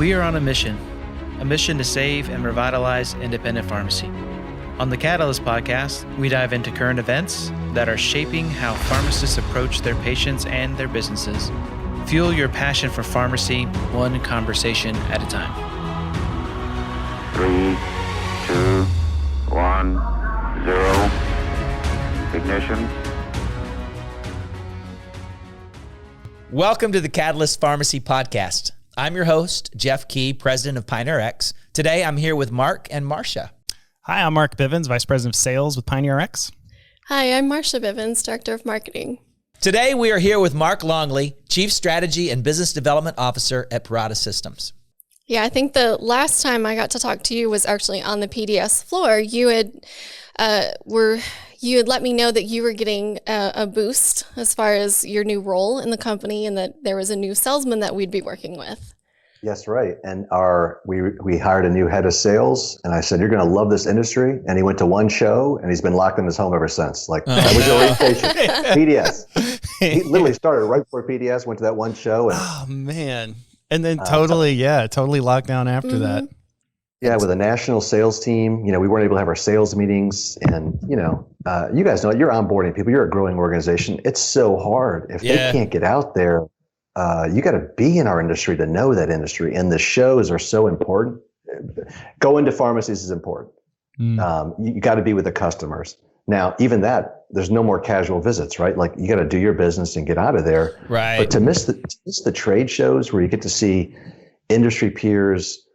We are on a mission to save and revitalize independent pharmacy. On the Catalyst podcast, we dive into current events that are shaping how pharmacists approach their patients and their businesses. Fuel your passion for pharmacy, one conversation at a time. 3, 2, 1, 0. Ignition. Welcome to the Catalyst Pharmacy Podcast. I'm your host, Jeff Key, president of PioneerRx. Today, I'm here with Mark and Marsha. Hi, I'm Mark Bivins, vice president of sales with PioneerRx. Hi, I'm Marsha Bivins, director of marketing. Today, we are here with Mark Longley, chief strategy and business development officer at Parata Systems. Yeah, I think the last time I got to talk to you was actually on the PDS floor. You had let me know that you were getting a boost as far as your new role in the company, and that there was a new salesman that we'd be working with. Yes, right. And we hired a new head of sales, and I said, "You're going to love this industry." And he went to one show, and he's been locked in his home ever since. That was your orientation. PDS. He literally started right before PDS, went to that one show. And, oh man! And then totally locked down after that. Yeah, with a national sales team, we weren't able to have our sales meetings, and you guys know you're onboarding people. You're a growing organization. It's so hard if they can't get out there. You got to be in our industry to know that industry, and the shows are so important. Going to pharmacies is important. You got to be with the customers. Now, even that, there's no more casual visits, right? Like you got to do your business and get out of there. Right. But to miss the trade shows where you get to see industry peers,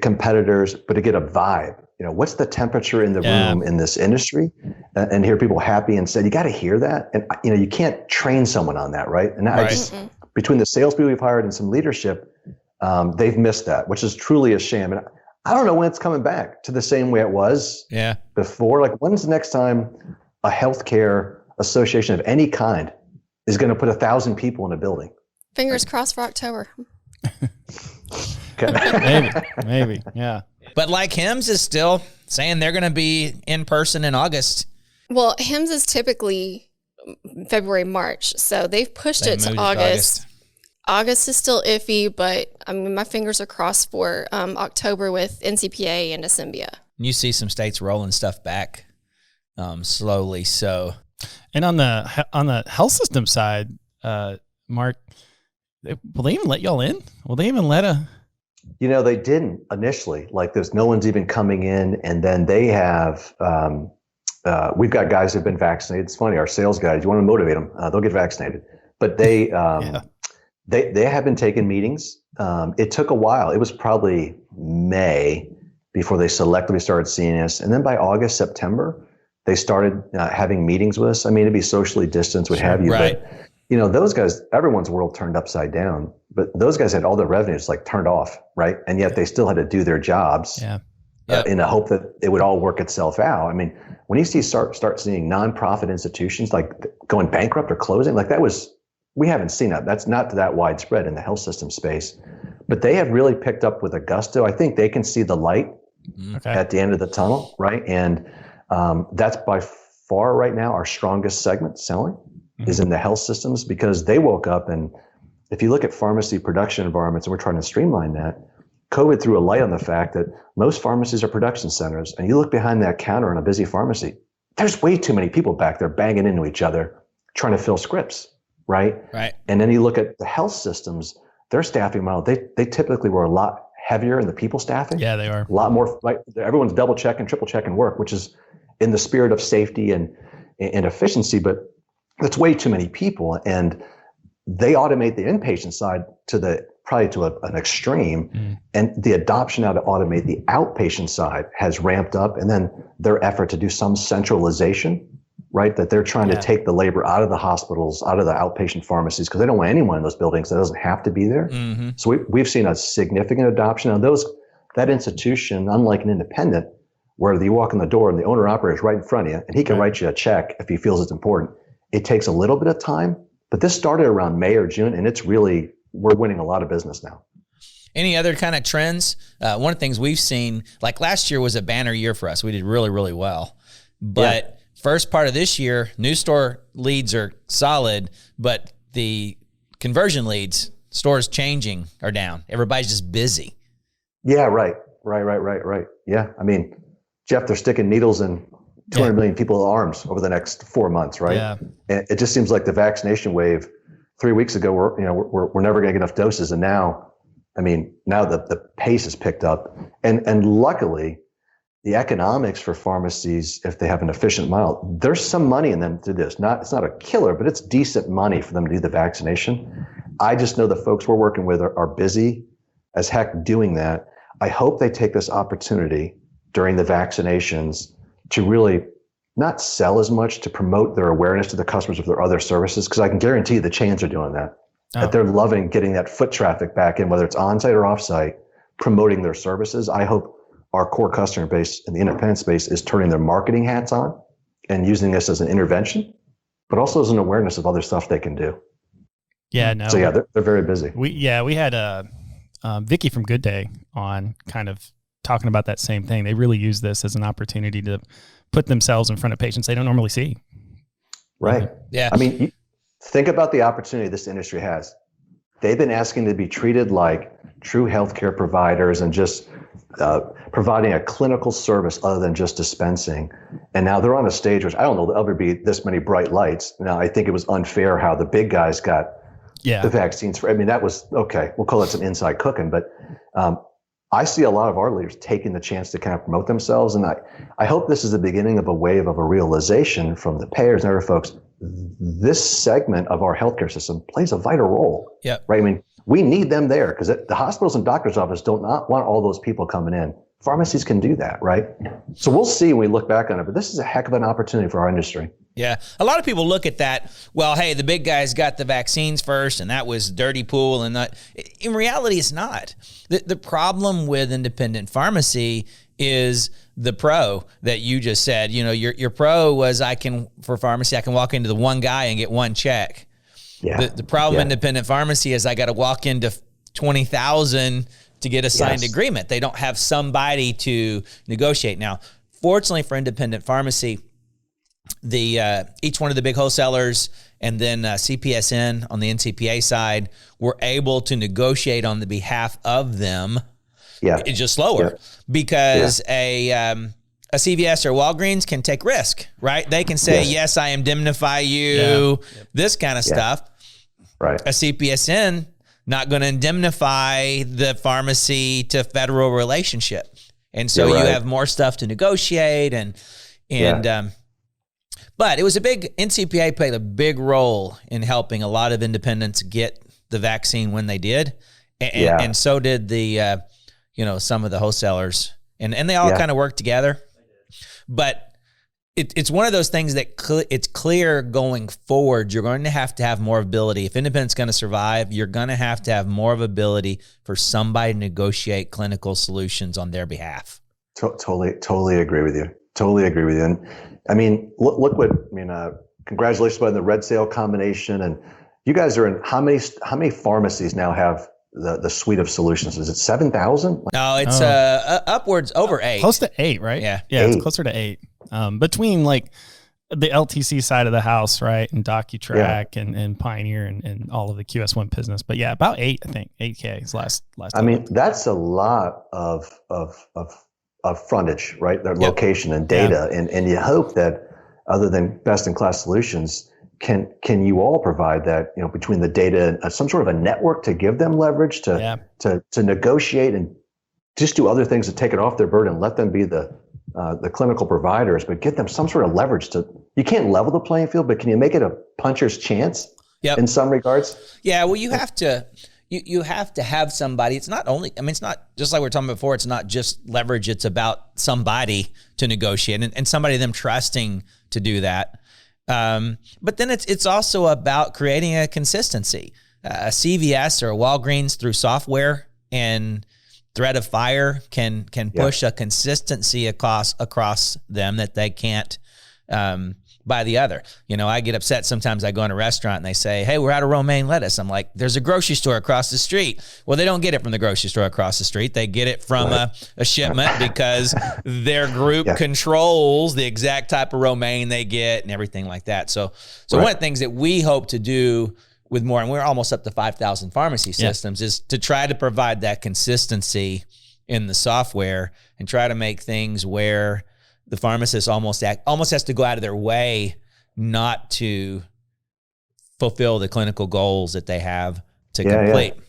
competitors, but to get a vibe. What's the temperature in the room in this industry, and hear people happy and said, you got to hear that. And you can't train someone on that, right? And I just, between the salespeople we've hired and some leadership, they've missed that, which is truly a shame. And I don't know when it's coming back to the same way it was before. Like, when's the next time a healthcare association of any kind is going to put 1,000 people in a building? Fingers crossed for October. Maybe, yeah. But like HIMSS is still saying they're going to be in person in August. Well, HIMSS is typically February, March, so they've pushed it to August. August is still iffy, but I mean, my fingers are crossed for October with NCPA and Asembia. You see some states rolling stuff back slowly. So, and on the health system side, Mark, will they even let y'all in? Will they even let a? They didn't initially. Like, there's no one's even coming in, and then they have. We've got guys who've been vaccinated. It's funny, our sales guys. You want to motivate them, they'll get vaccinated. But they have been taking meetings. It took a while. It was probably May before they selectively started seeing us, and then by August, September, they started having meetings with us. I mean, it'd be socially distanced, what have you. Right. But those guys, everyone's world turned upside down. But those guys had all their revenues turned off, right? And yet they still had to do their jobs. In the hope that it would all work itself out. I mean, when you start seeing nonprofit institutions like going bankrupt or closing, we haven't seen that. That's not that widespread in the health system space, but they have really picked up with a gusto. I think they can see the light at the end of the tunnel, right? And that's by far right now our strongest segment selling is in the health systems, because they woke up. And if you look at pharmacy production environments, and we're trying to streamline that, COVID threw a light on the fact that most pharmacies are production centers, and you look behind that counter in a busy pharmacy, there's way too many people back there banging into each other, trying to fill scripts, right? And then you look at the health systems, their staffing model, they typically were a lot heavier in the people staffing. Yeah, they are. A lot more, right? Everyone's double checking, triple checking work, which is in the spirit of safety and efficiency, but that's way too many people. And they automate the inpatient side probably to an extreme, and the adoption now to automate the outpatient side has ramped up, and then their effort to do some centralization, right? That they're trying to take the labor out of the hospitals, out of the outpatient pharmacies, because they don't want anyone in those buildings that doesn't have to be there. So we've seen a significant adoption. Now that institution, unlike an independent, where you walk in the door and the owner operator is right in front of you, and he can write you a check if he feels it's important. It takes a little bit of time, but this started around May or June, and we're winning a lot of business now. Any other kind of trends? One of the things we've seen, like last year was a banner year for us. We did really, really well. But first part of this year, new store leads are solid, but the conversion leads, stores changing, are down. Everybody's just busy. Yeah, right. Yeah. I mean, Jeff, they're sticking needles in 200 million people's arms over the next 4 months, right? Yeah. And it just seems like the vaccination wave 3 weeks ago, we're never going to get enough doses. And now, I mean, now the pace has picked up. And luckily, the economics for pharmacies, if they have an efficient model, there's some money in them to do this. It's not a killer, but it's decent money for them to do the vaccination. I just know the folks we're working with are busy as heck doing that. I hope they take this opportunity during the vaccinations to really not sell as much, to promote their awareness to the customers of their other services, because I can guarantee the chains are doing that. That they're loving getting that foot traffic back in, whether it's on-site or off-site, promoting their services. I hope our core customer base in the independent space is turning their marketing hats on and using this as an intervention, but also as an awareness of other stuff they can do. Yeah, no. So yeah, they're very busy. We had Vicky from Good Day on, kind of talking about that same thing. They really use this as an opportunity to put themselves in front of patients they don't normally see. Right. Yeah. I mean, think about the opportunity this industry has. They've been asking to be treated like true healthcare providers and just providing a clinical service other than just dispensing. And now they're on a stage which I don't know there'll ever be this many bright lights. Now, I think it was unfair how the big guys got the vaccines for. I mean, that was okay. We'll call it some inside cooking, but I see a lot of our leaders taking the chance to kind of promote themselves. And I hope this is the beginning of a wave of a realization from the payers and other folks. This segment of our healthcare system plays a vital role. Yeah. Right. I mean, we need them there because the hospitals and doctors' office don't not want all those people coming in. Pharmacies can do that, right? So we'll see when we look back on it, but this is a heck of an opportunity for our industry. Yeah. A lot of people look at that, well, hey, the big guys got the vaccines first, and that was dirty pool. And that, in reality, it's not. The problem with independent pharmacy is the pro that you just said. You know, your pro was for pharmacy, I can walk into the one guy and get one check. Yeah. The problem with independent pharmacy is I got to walk into 20,000 to get a signed agreement. They don't have somebody to negotiate. Now, fortunately for independent pharmacy, each one of the big wholesalers and then CPSN on the NCPA side were able to negotiate on the behalf of them. Yeah, it's just slower because a CVS or Walgreens can take risk, right? They can say, yes, I indemnify you, this kind of stuff. Right. A CPSN not going to indemnify the pharmacy to federal relationship. And so you have more stuff to negotiate but it was NCPA played a big role in helping a lot of independents get the vaccine when they did. And so did the, some of the wholesalers and they all kind of worked together. But it's one of those things that it's clear going forward, you're going to have more ability. If independent's going to survive, you're going to have more of ability for somebody to negotiate clinical solutions on their behalf. Totally agree with you. Totally agree with you. And I mean, congratulations on the Red Sale combination. And you guys are in how many pharmacies now have the suite of solutions? Is it 7,000? No, it's upwards over 8. Close to 8, right? Yeah. Yeah, it's closer to 8. Between like the LTC side of the house, right, and DocuTrack and Pioneer and all of the QS1 business. But yeah, about 8, I think. 8K is last. I mean, that's a lot of frontage, right? Their location and data. Yeah. And you hope that other than best in class solutions, can you all provide that, between the data and some sort of a network to give them leverage to negotiate and just do other things to take it off their burden, let them be the clinical providers, but get them some sort of leverage you can't level the playing field, but can you make it a puncher's chance in some regards? Yeah. Well, you have to have somebody. It's not just like we were talking before. It's not just leverage. It's about somebody to negotiate and somebody them trusting to do that. But then it's also about creating a consistency. A CVS or a Walgreens through software and threat of fire can push a consistency across them that they can't by the other. I get upset sometimes. I go in a restaurant and they say, hey, we're out of romaine lettuce. I'm like, there's a grocery store across the street. Well, they don't get it from the grocery store across the street. They get it from a shipment because their group controls the exact type of romaine they get and everything like that. So one of the things that we hope to do with more, and we're almost up to 5,000 pharmacy systems, is to try to provide that consistency in the software and try to make things where the pharmacist almost has to go out of their way not to fulfill the clinical goals that they have to complete. Yeah.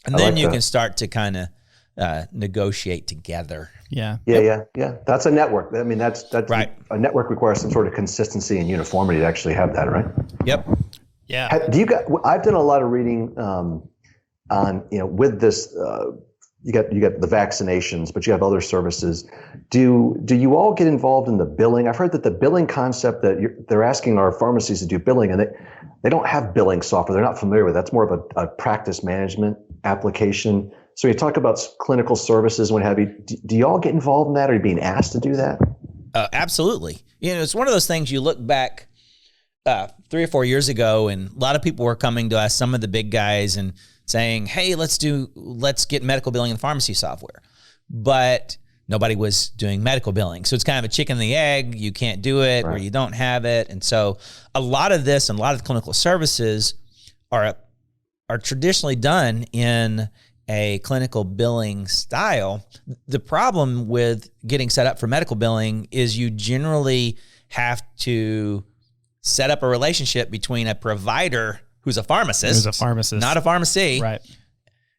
And then you can start to kind of negotiate together. Yeah. Yeah. That's a network. I mean, that's right. A network requires some sort of consistency and uniformity to actually have that, right? Yep. Yeah. I've done a lot of reading on, with this, you got the vaccinations, but you have other services. Do you all get involved in the billing? I've heard that the billing concept that they're asking our pharmacies to do billing, and they don't have billing software. They're not familiar with it. That's more of a practice management application. So you talk about clinical services and what have you. Do you all get involved in that? Are you being asked to do that? Absolutely. It's one of those things you look back 3 or 4 years ago, and a lot of people were coming to us, some of the big guys, and saying, hey, let's get medical billing and pharmacy software. But nobody was doing medical billing. So it's kind of a chicken and the egg. You can't do it or you don't have it. And so a lot of this and a lot of the clinical services are traditionally done in a clinical billing style. The problem with getting set up for medical billing is you generally have to set up a relationship between a provider who's a pharmacist, not a pharmacy, right?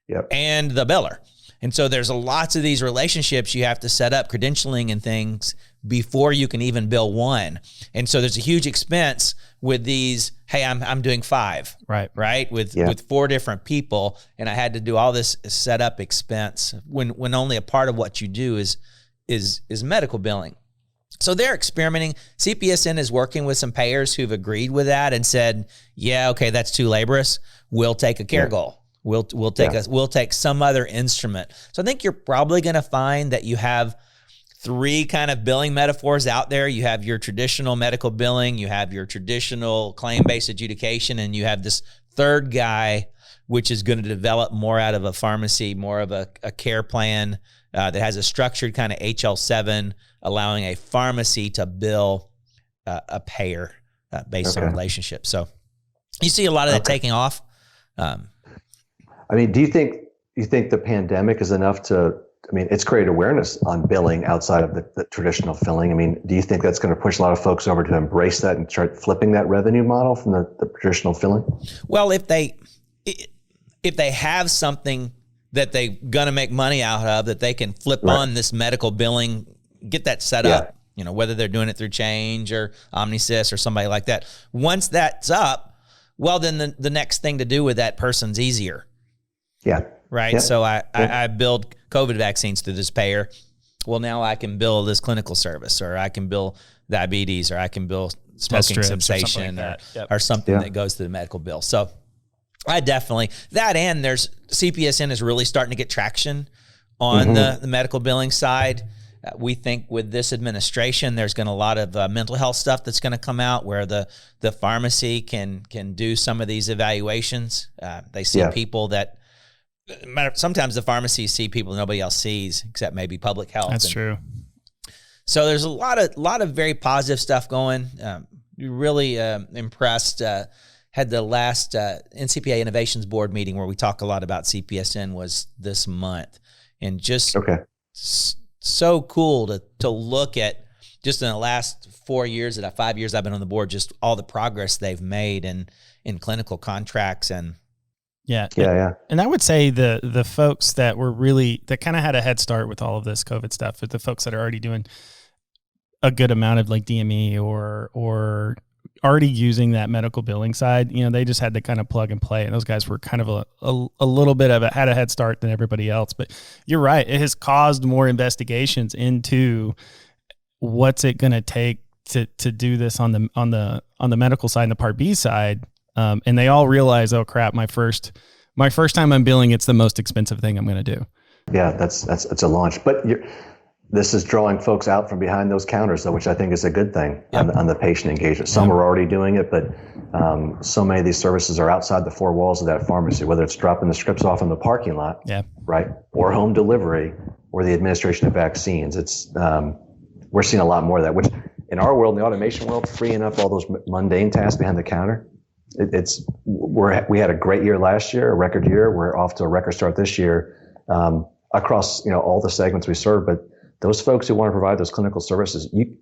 Yep. And the biller. And so there's lots of these relationships you have to set up, credentialing and things before you can even bill one. And so there's a huge expense with these. Hey, I'm doing 5, right? With 4 different people, and I had to do all this setup expense when only a part of what you do is medical billing. So they're experimenting. CPSN is working with some payers who've agreed with that and said, yeah, okay, that's too laborious. We'll take a care goal. We'll take some other instrument. So I think you're probably going to find that you have 3 kind of billing metaphors out there. You have your traditional medical billing, you have your traditional claim-based adjudication, and you have this third guy, which is going to develop more out of a pharmacy, more of a care plan that has a structured kind of HL7, allowing a pharmacy to bill a payer based on relationship. So you see a lot of that taking off. I mean, do you think the pandemic is enough to, it's created awareness on billing outside of the traditional filling. I mean, do you think that's going to push a lot of folks over to embrace that and start flipping that revenue model from the traditional filling? Well, if they have something that they're going to make money out of, that they can flip on this medical billing, get that set up, whether they're doing it through Change or Omnisys or somebody like that. Once that's up, well, then the next thing to do with that person's easier. Yeah. Right. Yeah. So I build COVID vaccines through this payer. Well, now I can bill this clinical service, or I can bill diabetes, or I can bill smoking cessation or something that goes to the medical bill. So I definitely, and there's CPSN is really starting to get traction on the medical billing side. We think with this administration, there's going to a lot of mental health stuff that's going to come out where the pharmacy can do some of these evaluations. They see people that, sometimes the pharmacies see people nobody else sees except maybe public health. That's true. So there's a lot of very positive stuff going. Really impressed. Had the last NCPA Innovations Board meeting where we talk a lot about CPSN was this month, and just so cool to look at just in the last 4 years, 5 years I've been on the board, just all the progress they've made in clinical contracts and. Yeah. And I would say the folks that kind of had a head start with all of this COVID stuff, with the folks that are already doing a good amount of like DME or already using that medical billing side, they just had to kind of plug and play. And those guys were kind of a little bit of had a head start than everybody else. But you're right. It has caused more investigations into what's it going to take to do this on the medical side and the Part B side. And they all realize, oh crap, my first time I'm billing, it's the most expensive thing I'm going to do. Yeah, that's a launch. But this is drawing folks out from behind those counters, though, which I think is a good thing on the patient engagement. Some are already doing it, but so many of these services are outside the 4 walls of that pharmacy, whether it's dropping the scripts off in the parking lot, right, or home delivery, or the administration of vaccines. It's we're seeing a lot more of that, which in our world, in the automation world, freeing up all those mundane tasks behind the counter. We had a great year last year, a record year. We're off to a record start this year. across, all the segments we serve. But those folks who want to provide those clinical services, you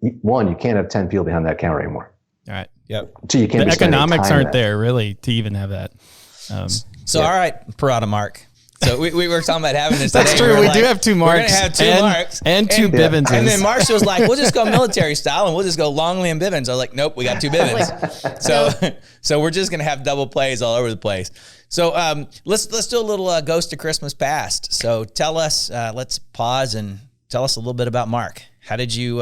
can't have 10 people behind that counter anymore. All right. Yep. So you can't. The economics aren't there really to even have that. All right, Parata Mark. So we were talking about having this. That's today. true. We do have 2 Marks. We're going to have 2 Marks. And 2 Bivins. And then Marsha was like, we'll just go military style and we'll just go Longley and Bivins. I was like, nope, we got 2 Bivins. So we're just going to have double plays all over the place. So let's do a little Ghost of Christmas Past. So tell us, let's pause and tell us a little bit about Mark. How did you,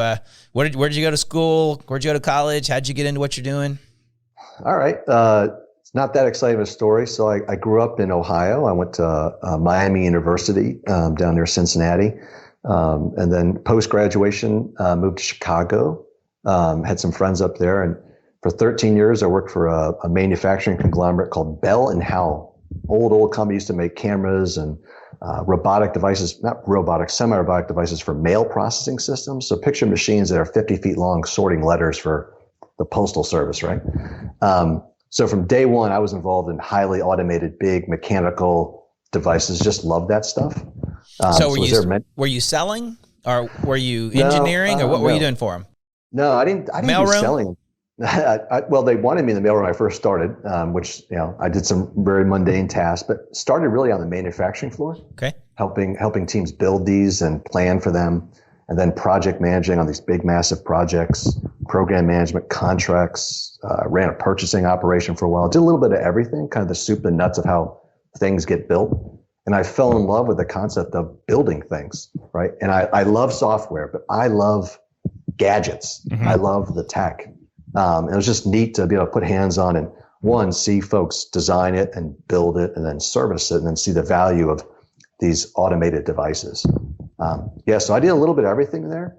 where did you go to school? Where'd you go to college? How'd you get into what you're doing? All right. It's not that exciting of a story. So I grew up in Ohio. I went to Miami University down near Cincinnati. And then post-graduation, moved to Chicago, had some friends up there. And for 13 years, I worked for a manufacturing conglomerate called Bell & Howell. Old company used to make cameras and robotic devices, not robotic, semi-robotic devices for mail processing systems. So picture machines that are 50 feet long sorting letters for the postal service, right? So from day one, I was involved in highly automated, big mechanical devices. Just loved that stuff. So were you selling, or were you engineering, or what were you doing for them? No, I didn't do selling. Well, they wanted me in the mailroom when I first started, which I did some very mundane tasks, but started really on the manufacturing floor. Okay, helping teams build these and plan for them, and then project managing on these big, massive projects, program management, contracts. Ran a purchasing operation for a while. Did a little bit of everything, kind of the soup and nuts of how things get built. And I fell in love with the concept of building things, right? And I love software, but I love gadgets. Mm-hmm. I love the tech. It was just neat to be able to put hands on and see folks design it and build it and then service it and then see the value of these automated devices. So I did a little bit of everything there.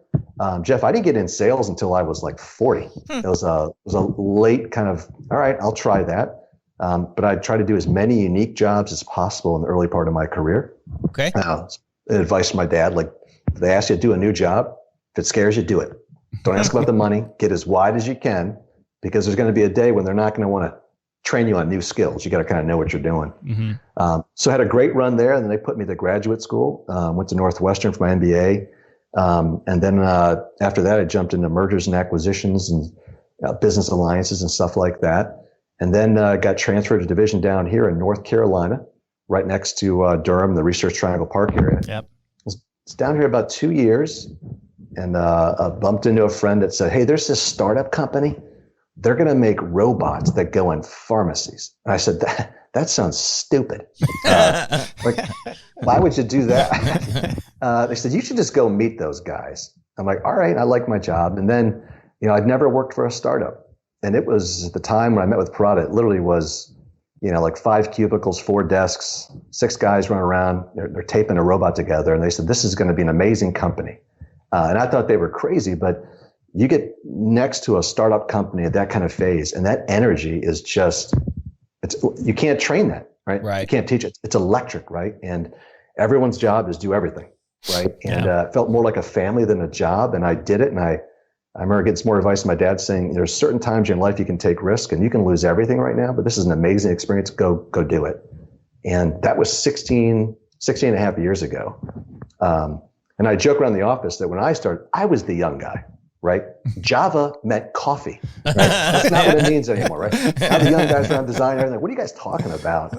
Jeff, I didn't get in sales until I was like 40. It was a late kind of, all right, I'll try that. But I tried to do as many unique jobs as possible in the early part of my career. Okay. Advice from my dad, like, if they ask you to do a new job, if it scares you, do it. Don't ask about the money. Get as wide as you can, because there's going to be a day when they're not going to want to train you on new skills. You got to kind of know what you're doing. Mm-hmm. So I had a great run there, and then they put me to graduate school. Went to Northwestern for my MBA. And then after that, I jumped into mergers and acquisitions and business alliances and stuff like that. And then got transferred to a division down here in North Carolina, right next to Durham, the Research Triangle Park area. Yep. It's down here about 2 years, and I bumped into a friend that said, hey, there's this startup company. They're going to make robots that go in pharmacies. And I said, that sounds stupid. Why would you do that? They said, you should just go meet those guys. I'm like, all right, I like my job. And then, I'd never worked for a startup. And it was at the time when I met with Parata, it literally was, like 5 cubicles, 4 desks, 6 guys running around. They're taping a robot together. And they said, this is going to be an amazing company. And I thought they were crazy, but you get next to a startup company at that kind of phase, and that energy is just, you can't train that, right? Right. You can't teach it. It's electric, right? And everyone's job is do everything, right? And it felt more like a family than a job, and I did it. And I remember getting some more advice from my dad saying, there's certain times in life you can take risk, and you can lose everything right now, but this is an amazing experience. Go do it. And that was 16 and a half years ago. And I joke around the office that when I started, I was the young guy. Right? Java meant coffee. Right? That's not what it means anymore, right? Now the young guys around design, everything. What are you guys talking about?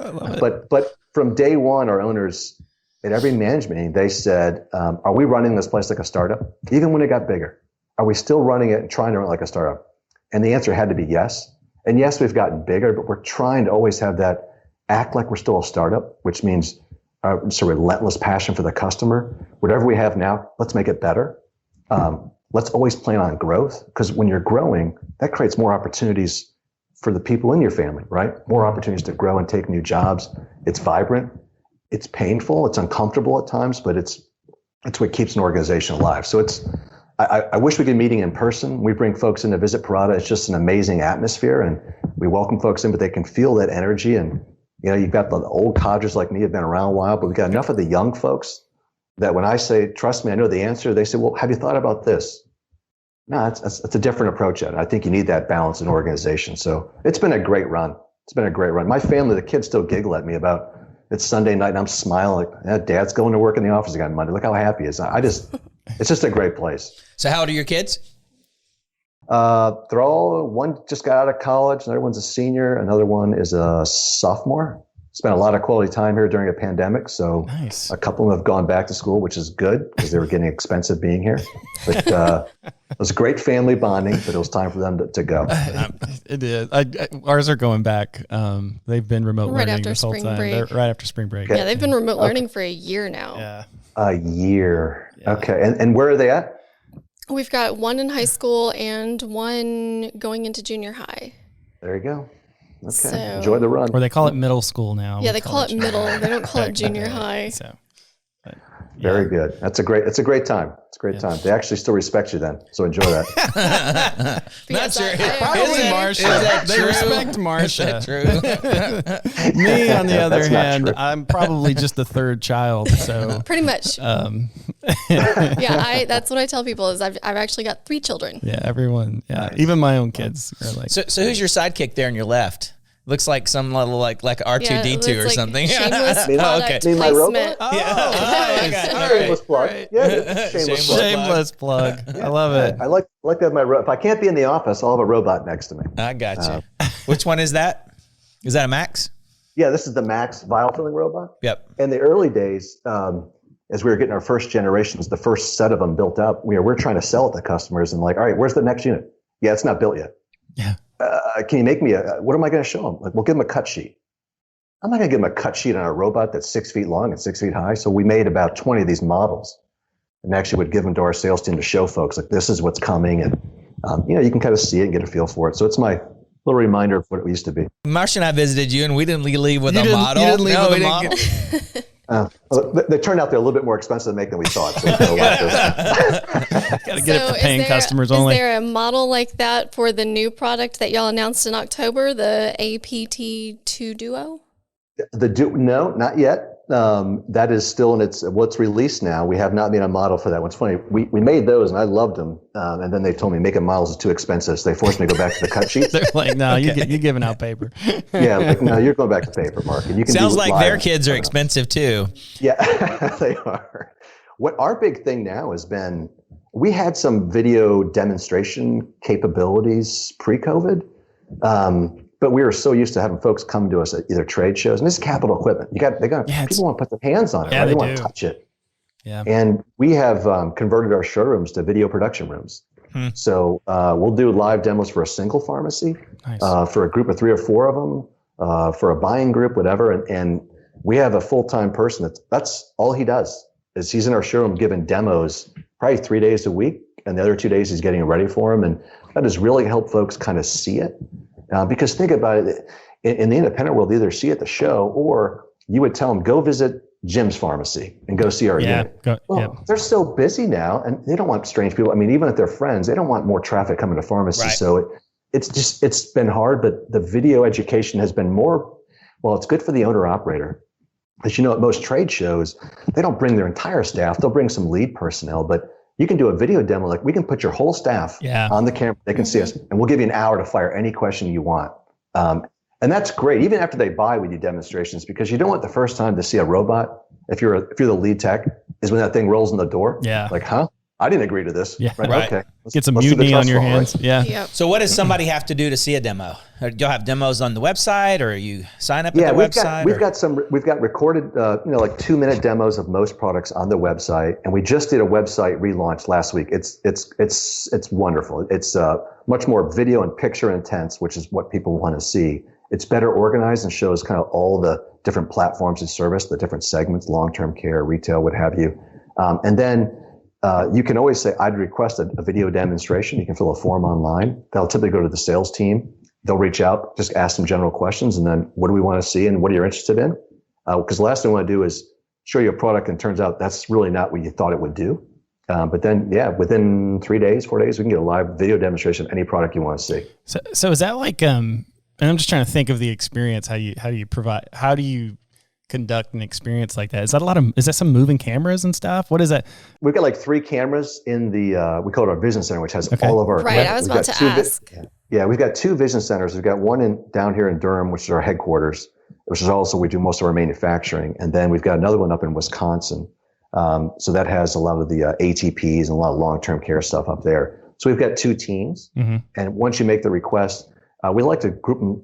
But from day one, our owners at every management meeting, they said, are we running this place like a startup? Even when it got bigger, are we still running it and trying to run it like a startup? And the answer had to be yes. And yes, we've gotten bigger, but we're trying to always have that act like we're still a startup, which means it's a relentless passion for the customer. Whatever we have now, let's make it better. Let's always plan on growth, because when you're growing, that creates more opportunities for the people in your family, right? More opportunities to grow and take new jobs. It's vibrant. It's painful. It's uncomfortable at times, but it's what keeps an organization alive. So I wish we could meeting in person. We bring folks in to visit Parata. It's just an amazing atmosphere, and we welcome folks in, but they can feel that energy. And, you've got the old codgers like me who've been around a while, but we've got enough of the young folks that when I say, trust me, I know the answer, they say, well, have you thought about this? No, it's a different approach at it. I think you need that balance in organization. So it's been a great run. My family, the kids still giggle at me about, it's Sunday night and I'm smiling like, Dad's going to work in the office again Monday. Look how happy he is. It's just a great place. So how old are your kids? They're all, one just got out of college. Another one's a senior. Another one is a sophomore. Spent a lot of quality time here during a pandemic. So nice. A couple of them have gone back to school, which is good because they were getting expensive being here. But it was great family bonding, but it was time for them to go. It is. Ours are going back. They've been remote learning this whole time. They're right after spring break. Yeah, they've been remote learning for a year now. Yeah. A year. Yeah. Okay. And where are they at? We've got one in high school and one going into junior high. There you go. Okay. So, enjoy the run. Or they call it middle school now. Yeah, they call it middle. They don't call it junior high. So, very good. It's a great time. It's a great time. They actually still respect you then. So enjoy that. Not sure. Probably Marsha. They respect Marsha. Is that true? Me, on the other hand, I'm probably just the third child. So pretty much. Yeah, that's what I tell people is I've actually got 3 children. Yeah, everyone. Yeah, nice. Even my own kids are like. So who's your sidekick there on your left? Looks like some little like R2D2 or something. Shameless product placement. Oh, nice. Shameless plug. Right. Yeah, shameless plug. Yeah. I love it. I like to have my if I can't be in the office, I'll have a robot next to me. I got you. Which one is that? Is that a Max? Yeah, this is the Max vial filling robot. Yep. In the early days, as we were getting our first generations, the first set of them built up, we're trying to sell it to customers and like, all right, where's the next unit? Yeah, it's not built yet. Yeah. Can you make me what am I going to show them? Like, we'll give them a cut sheet. I'm not going to give them a cut sheet on a robot that's 6 feet long and 6 feet high. So we made about 20 of these models and actually would give them to our sales team to show folks like, this is what's coming. And, you can kind of see it and get a feel for it. So it's my little reminder of what it used to be. Marsha and I visited you and we didn't leave with a model. You didn't leave with a model? They turned out they're a little bit more expensive to make than we thought. So gotta get it for paying customers only. Is there a model like that for the new product that y'all announced in October, the APT2 Duo? No, not yet. That is still in what's released now. We have not made a model for that. What's funny, we made those and I loved them. And then they told me making models is too expensive. So they forced me to go back to the cut sheets. They're like, no, you're giving out paper. Yeah, like, no, you're going back to paper, Mark. And you can sounds like their kids are expensive too. Yeah, they are. What our big thing now has been, we had some video demonstration capabilities pre-COVID. But we were so used to having folks come to us at either trade shows, and this is capital equipment. People want to put their hands on it, right? They want to touch it. Yeah. And we have converted our showrooms to video production rooms. So we'll do live demos for a single pharmacy, nice. For a group of 3 or 4 of them, for a buying group, whatever. And we have a full-time person that's all he does is he's in our showroom giving demos probably 3 days a week, and the other 2 days he's getting it ready for them. And that has really helped folks kind of see it. Because think about it, in the independent world, they either see it at the show or you would tell them, go visit Jim's pharmacy and go see our unit. They're so busy now and they don't want strange people. I mean, even if they're friends, they don't want more traffic coming to pharmacies. Right. So it's been hard, but the video education has been more, it's good for the owner operator. As you know, at most trade shows, they don't bring their entire staff. They'll bring some lead personnel, but you can do a video demo. Like we can put your whole staff on the camera. They can see us and we'll give you an hour to fire any question you want. And that's great. Even after they buy, we do demonstrations because you don't want the first time to see a robot. If you're the lead tech is when that thing rolls in the door. Yeah. Like, huh? I didn't agree to this. Yeah. Right. Okay. Get some mutiny on your hands. Right? Yeah. Yep. So what does somebody have to do to see a demo? Or do y'all have demos on the website or you sign up at the website? We've got recorded, like 2-minute demos of most products on the website. And we just did a website relaunch last week. It's wonderful. It's much more video and picture intense, which is what people want to see. It's better organized and shows kind of all the different platforms and service, the different segments, long-term care, retail, what have you. And then you can always say, I'd request a video demonstration. You can fill a form online. They'll typically go to the sales team. They'll reach out, just ask some general questions, and then what do we want to see and what are you interested in? Because the last thing we want to do is show you a product and it turns out that's really not what you thought it would do. But then, within 3 days, 4 days, we can get a live video demonstration of any product you want to see. So is that like, and I'm just trying to think of the experience, how do you conduct an experience like that? Is that some moving cameras and stuff? What is that? We've got like 3 cameras in the, we call it our vision center, which has all of our. Right. I was about to ask. We've got 2 vision centers. We've got one down here in Durham, which is our headquarters. which is also we do most of our manufacturing. And then we've got another one up in Wisconsin. So that has a lot of the ATPs and a lot of long-term care stuff up there. So we've got 2 teams. Mm-hmm. And once you make the request, we like to group them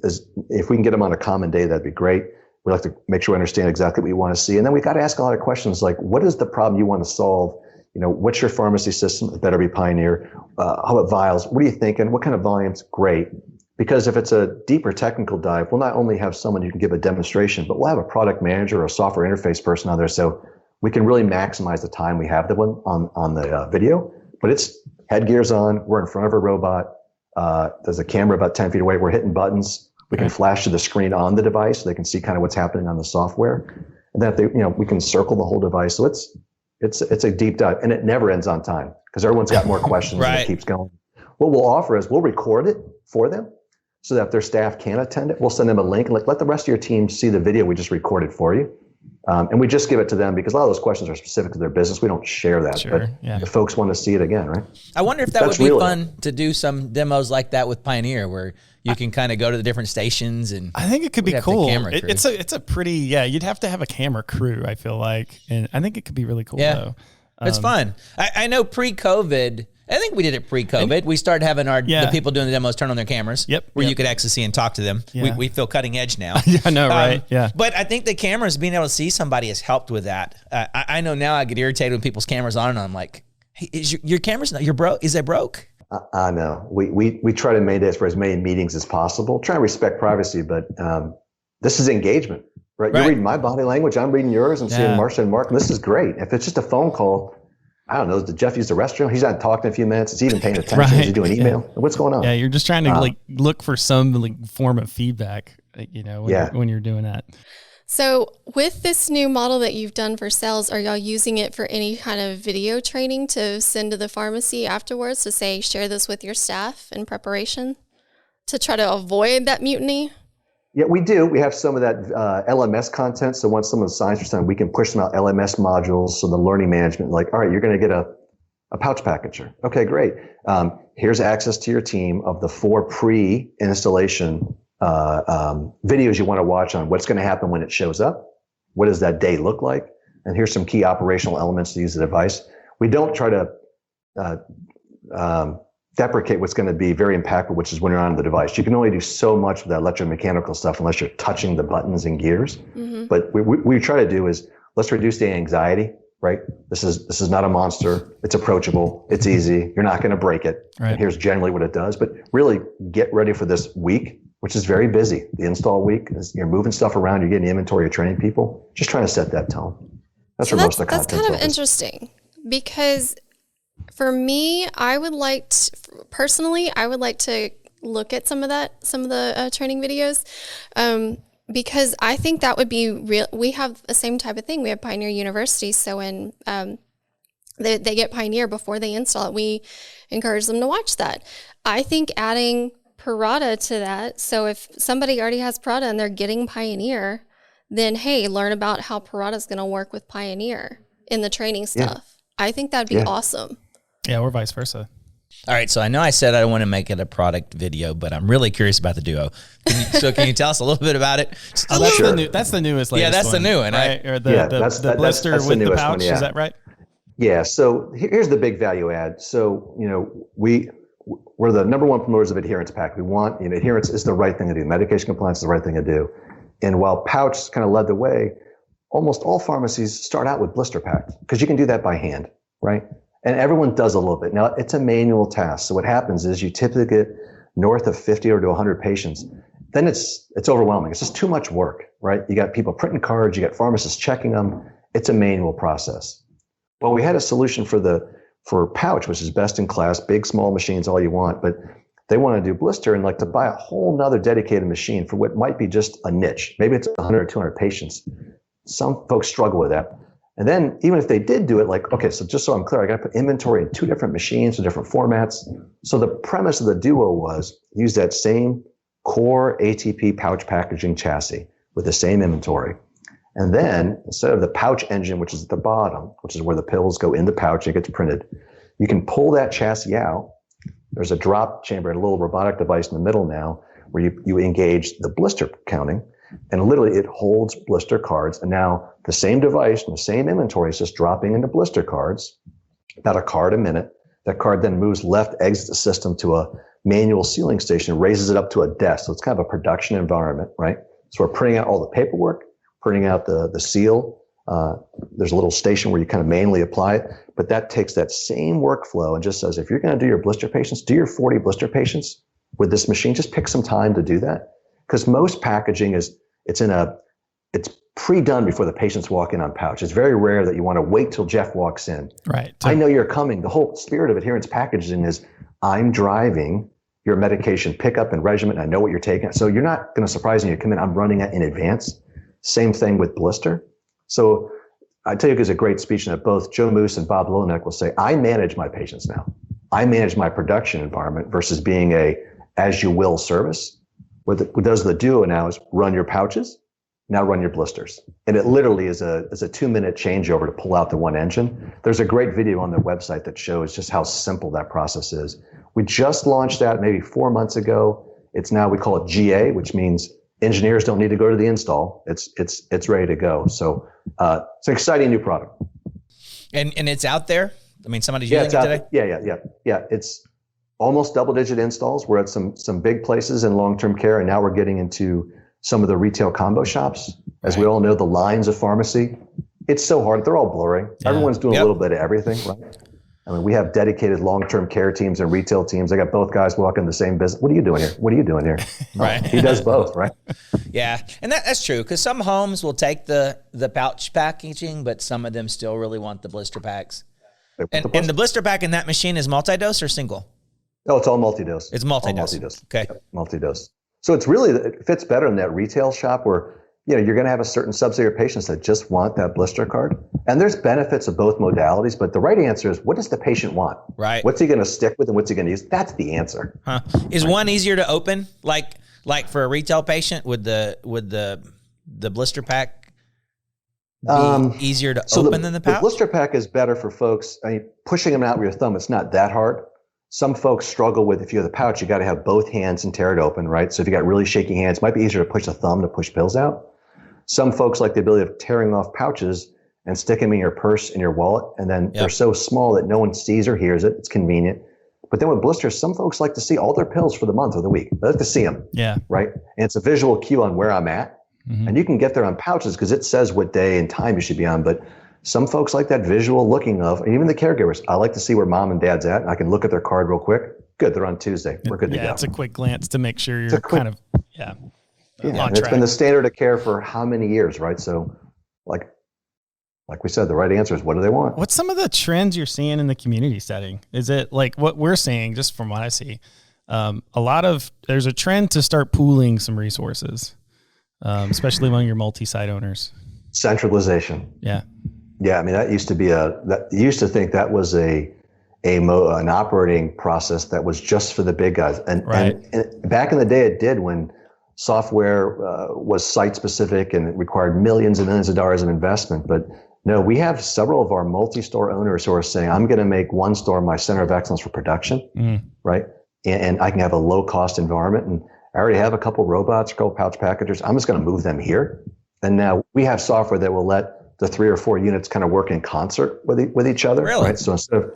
if we can get them on a common day, that'd be great. We like to make sure we understand exactly what you want to see. And then we got to ask a lot of questions like, what is the problem you want to solve? What's your pharmacy system? It better be Pioneer. How about vials? What are you thinking? What kind of volumes? Great. Because if it's a deeper technical dive, we'll not only have someone who can give a demonstration, but we'll have a product manager or a software interface person on there. So we can really maximize the time we have on the video. But it's headgear's on. We're in front of a robot. There's a camera about 10 feet away. We're hitting buttons. We can flash to the screen on the device so they can see kind of what's happening on the software. And then we can circle the whole device. So it's a deep dive, and it never ends on time because everyone's got more questions right. And it keeps going. What we'll offer is we'll record it for them so that if their staff can attend it, we'll send them a link and let the rest of your team see the video we just recorded for you. And we just give it to them because a lot of those questions are specific to their business. We don't share that, but if folks want to see it again, right? I wonder if that's would be fun to do some demos like that with Pioneer where you can kind of go to the different stations and I think it could be cool. It's a pretty, you'd have to have a camera crew, I feel like. And I think it could be really cool though. It's fun. I know pre-COVID, I think we did it pre-COVID. We started having the people doing the demos turn on their cameras. Where you could actually see and talk to them. Yeah. We feel cutting edge now. I know, right? Yeah. But I think the cameras, being able to see somebody has helped with that. I know now I get irritated when people's cameras on and I'm like, hey, is your camera's not, you're broke? Is it broke? I know. We try to make this for as many meetings as possible. Try and respect privacy, but this is engagement, right? You're reading my body language. I'm reading yours and seeing Marsha and Mark. And this is great. If it's just a phone call, I don't know, did Jeff use the restroom? He's not talking in a few minutes. Is he even paying attention? Is he doing email? What's going on? Yeah, you're just trying to look for some form of feedback, when you're doing that. So with this new model that you've done for sales, are y'all using it for any kind of video training to send to the pharmacy afterwards to say, share this with your staff in preparation to try to avoid that mutiny? Yeah, we do. We have some of that LMS content. So once some of the science is done, we can push them out LMS modules. So the learning management, like, all right, you're going to get a pouch packager. Okay, great. Here's access to your team of the 4 pre-installation videos you want to watch on what's going to happen when it shows up. What does that day look like? And here's some key operational elements to use the device. We don't try to deprecate what's going to be very impactful, which is when you're on the device. You can only do so much of that electromechanical stuff unless you're touching the buttons and gears. Mm-hmm. But we try to do is let's reduce the anxiety, right? This is not a monster. It's approachable. It's easy. You're not going to break it. Right. And here's generally what it does. But really get ready for this week, which is very busy. The install week is you're moving stuff around. You're getting inventory. You're training people. Just trying to set that tone. That's where most of the content is. That's kind of interesting because for me, I would like to look at some of the training videos, because I think that would be real. We have the same type of thing. We have Pioneer University. So when they get Pioneer before they install it, we encourage them to watch that. I think adding Parata to that. So if somebody already has Parata and they're getting Pioneer, then hey, learn about how Parata is going to work with Pioneer in the training stuff. Yeah. I think that'd be awesome. Yeah, or vice versa. All right, so I know I said I want to make it a product video, but I'm really curious about the Duo. Can you tell us a little bit about it? That's the newest. Yeah, that's one, the new one, right? Or the blister that's with the pouch. Is that right? Yeah. So here's the big value add. So we're the number one promoters of adherence pack. We want adherence is the right thing to do. Medication compliance is the right thing to do. And while pouch kind of led the way, almost all pharmacies start out with blister packs because you can do that by hand, right? And everyone does a little bit. Now, it's a manual task. So what happens is you typically get north of 50 or to 100 patients. Then it's overwhelming. It's just too much work, right? You got people printing cards. You got pharmacists checking them. It's a manual process. Well, we had a solution for pouch, which is best in class, big, small machines, all you want. But they want to do blister and like to buy a whole nother dedicated machine for what might be just a niche. Maybe it's 100 or 200 patients. Some folks struggle with that. And then even if they did do it, like, okay, so just so I'm clear, I got to put inventory in 2 different machines with different formats. So the premise of the Duo was use that same core ATP pouch packaging chassis with the same inventory. And then instead of the pouch engine, which is at the bottom, which is where the pills go in the pouch, it gets printed, you can pull that chassis out. There's a drop chamber, a little robotic device in the middle now where you engage the blister counting. And literally it holds blister cards. And now the same device and the same inventory is just dropping into blister cards, about a card a minute. That card then moves left, exits the system to a manual sealing station, raises it up to a desk. So it's kind of a production environment, right? So we're printing out all the paperwork, printing out the seal. There's a little station where you kind of manually apply it, but that takes that same workflow and just says, if you're going to do your blister patients, do your 40 blister patients with this machine. Just pick some time to do that, because most packaging it's pre-done before the patients walk in on pouch. It's very rare that you want to wait till Jeff walks in. Right. I know you're coming. The whole spirit of adherence packaging is I'm driving your medication pickup and regimen. I know what you're taking. So you're not going to surprise me. You come in, I'm running it in advance. Same thing with blister. So I tell you, there's a great speech in that both Joe Moose and Bob Lilneck will say, I manage my patients now. I manage my production environment versus being a as you will service. What does the duo now is run your pouches, now run your blisters. And it literally is a 2-minute changeover to pull out the one engine. There's a great video on their website that shows just how simple that process is. We just launched that maybe 4 months ago. It's now, we call it GA, which means engineers don't need to go to the install. It's ready to go. So it's an exciting new product. And it's out there? I mean, somebody's using it today? Yeah. It's almost double-digit installs. We're at some big places in long-term care, and now we're getting into some of the retail combo shops. As we all know, the lines of pharmacy, it's so hard. They're all blurring. Yeah. Everyone's doing a little bit of everything, right? I mean, we have dedicated long-term care teams and retail teams. I got both guys walking the same business. What are you doing here? What are you doing here? Right. He does both, right? Yeah. And that's true, because some homes will take the pouch packaging, but some of them still really want the blister packs. And the blister pack in that machine is multi-dose or single? No, it's all multi-dose. It's multi-dose. Okay. Yep, multi-dose. So it fits better in that retail shop where, you're going to have a certain subset of patients that just want that blister card. And there's benefits of both modalities, but the right answer is, what does the patient want? Right. What's he going to stick with and what's he going to use? That's the answer. Huh. Is one easier to open? Like for a retail patient, would the blister pack be easier to open than the pouch? The blister pack is better for folks. I mean, pushing them out with your thumb, it's not that hard. Some folks struggle with, if you have the pouch, you got to have both hands and tear it open, right? So if you got really shaky hands, it might be easier to push the thumb to push pills out. Some folks like the ability of tearing off pouches and sticking them in your purse and your wallet, and then they're so small that no one sees or hears it. It's convenient. But then with blisters, some folks like to see all their pills for the month or the week. They like to see them, right? And it's a visual cue on where I'm at. Mm-hmm. And you can get there on pouches because it says what day and time you should be on. But some folks like that visual looking of, and even the caregivers, I like to see where mom and dad's at. And I can look at their card real quick. Good, they're on Tuesday. We're good to go. Yeah, it's a quick glance to make sure you're kind of, and it's been the standard of care for how many years, right? So like we said, the right answer is, what do they want? What's some of the trends you're seeing in the community setting? Is it like what we're seeing, just from what I see, there's a trend to start pooling some resources, especially among your multi-site owners. Centralization. Yeah. Yeah. I mean, that used to be you used to think that was an operating process that was just for the big guys. And back in the day, it did, when software was site specific and it required millions and millions of dollars of investment. But no, we have several of our multi-store owners who are saying, I'm going to make one store my center of excellence for production, right? And I can have a low cost environment. And I already have a couple robots, a couple pouch packagers. I'm just going to move them here. And now we have software that will let the 3 or 4 units kind of work in concert with each other. Really? Right? So instead of,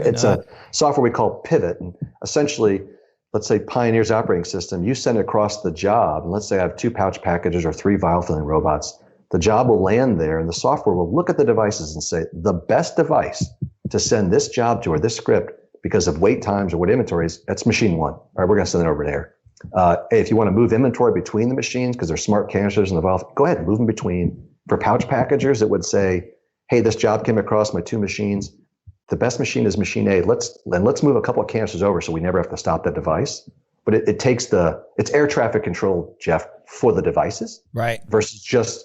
it's a software we call Pivot. And essentially, let's say Pioneer's operating system, you send it across the job, and let's say I have 2 pouch packages or 3 vial filling robots. The job will land there, and the software will look at the devices and say, the best device to send this job to, or this script, because of wait times or what inventories, that's machine 1. All right, we're going to send it over there. Hey, if you want to move inventory between the machines, because there's smart canisters in the vial, go ahead and move them between. For pouch packagers, it would say, hey, this job came across my 2 machines. The best machine is machine A. Let's move a couple of canisters over so we never have to stop that device. But it takes it's air traffic control, Jeff, for the devices, right? Versus just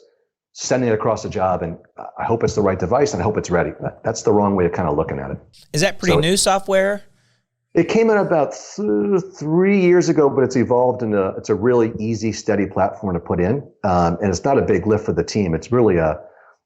sending it across the job and I hope it's the right device and I hope it's ready. That's the wrong way of kind of looking at it. Is that pretty new software? It came in about 3 years ago, but it's evolved into, it's a really easy, steady platform to put in. And it's not a big lift for the team. It's really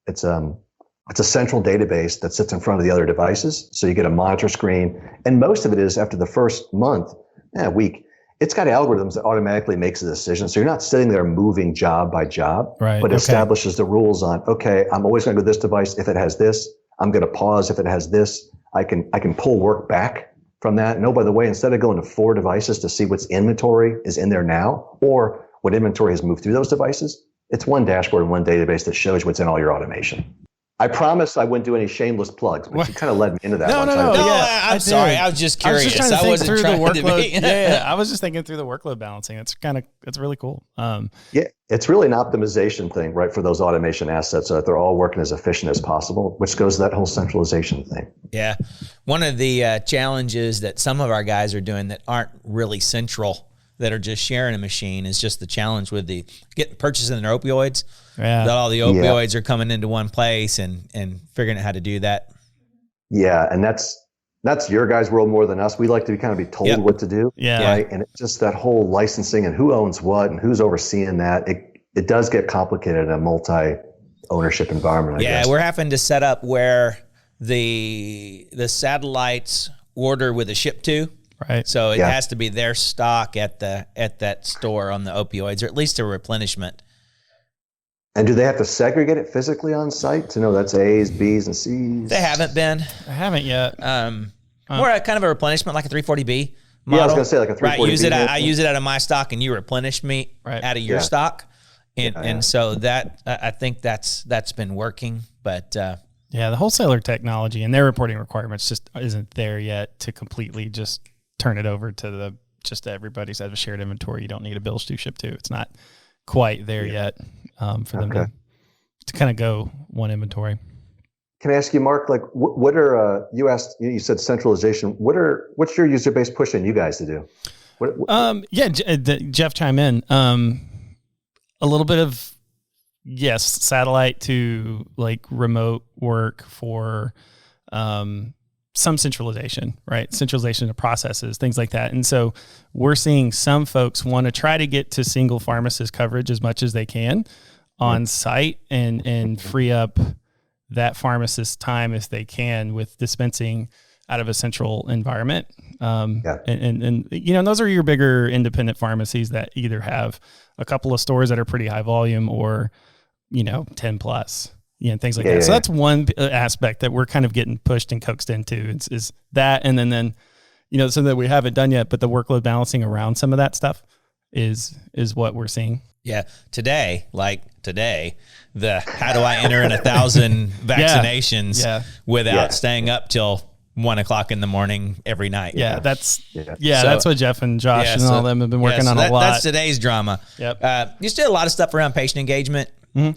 it's a central database that sits in front of the other devices. So you get a monitor screen. And most of it is, after the first week, it's got algorithms that automatically makes a decision. So you're not sitting there moving job by job, right, but establishes the rules on, okay, I'm always going to go to this device if it has this. I'm going to pause if it has this. I can pull work back from that. And oh, by the way, instead of going to 4 devices to see what's inventory is in there now, or what inventory has moved through those devices, it's one dashboard and one database that shows what's in all your automation. I promised I wouldn't do any shameless plugs, but you kind of led me into that. No, I'm sorry. I was just curious. I was just trying to think through the workload. Yeah, I was just thinking through the workload balancing. It's really cool. Yeah, it's really an optimization thing, right, for those automation assets so that they're all working as efficient as possible, which goes to that whole centralization thing. Yeah. One of the challenges that some of our guys are doing that aren't really central, that are just sharing a machine, is just the challenge with purchasing their opioids. Yeah. That all the opioids are coming into one place and figuring out how to do that. Yeah, and that's your guys' world more than us. We like to kind of be told what to do. Yeah. Right. And it's just that whole licensing and who owns what and who's overseeing that. It does get complicated in a multi-ownership environment, I guess. We're having to set up where the satellites order with a ship to. Right. So it has to be their stock at that store on the opioids, or at least a replenishment. And do they have to segregate it physically on site to know that's A's, B's, and C's? They haven't been. I haven't yet. More a kind of a replenishment, like a 340B model. Yeah, I was going to say like a 340B. Right, I use it out of my stock, and you replenish me out of your stock. And so that I think that's been working. But the wholesaler technology and their reporting requirements just isn't there yet to completely just turn it over to everybody's have a shared inventory. You don't need a bills to ship to. It's not quite there yet for them to kind of go one inventory. Can I ask you, Mark, like what are you said centralization. What's your user base pushing you guys to do? Jeff chime in. A little bit of satellite to like remote work for some centralization, right? Centralization of processes, things like that. And so we're seeing some folks want to try to get to single pharmacist coverage as much as they can on site and free up that pharmacist time if they can with dispensing out of a central environment. And those are your bigger independent pharmacies that either have a couple of stores that are pretty high volume or, 10 plus. Things like that. So that's one aspect that we're kind of getting pushed and coaxed into is that. And then, something that we haven't done yet, but the workload balancing around some of that stuff is what we're seeing. Yeah. Today, the how do I enter in 1,000 vaccinations without staying up till 1 o'clock in the morning every night. That's what Jeff and Josh and all them have been working on a lot. That's today's drama. Yep. You still a lot of stuff around patient engagement.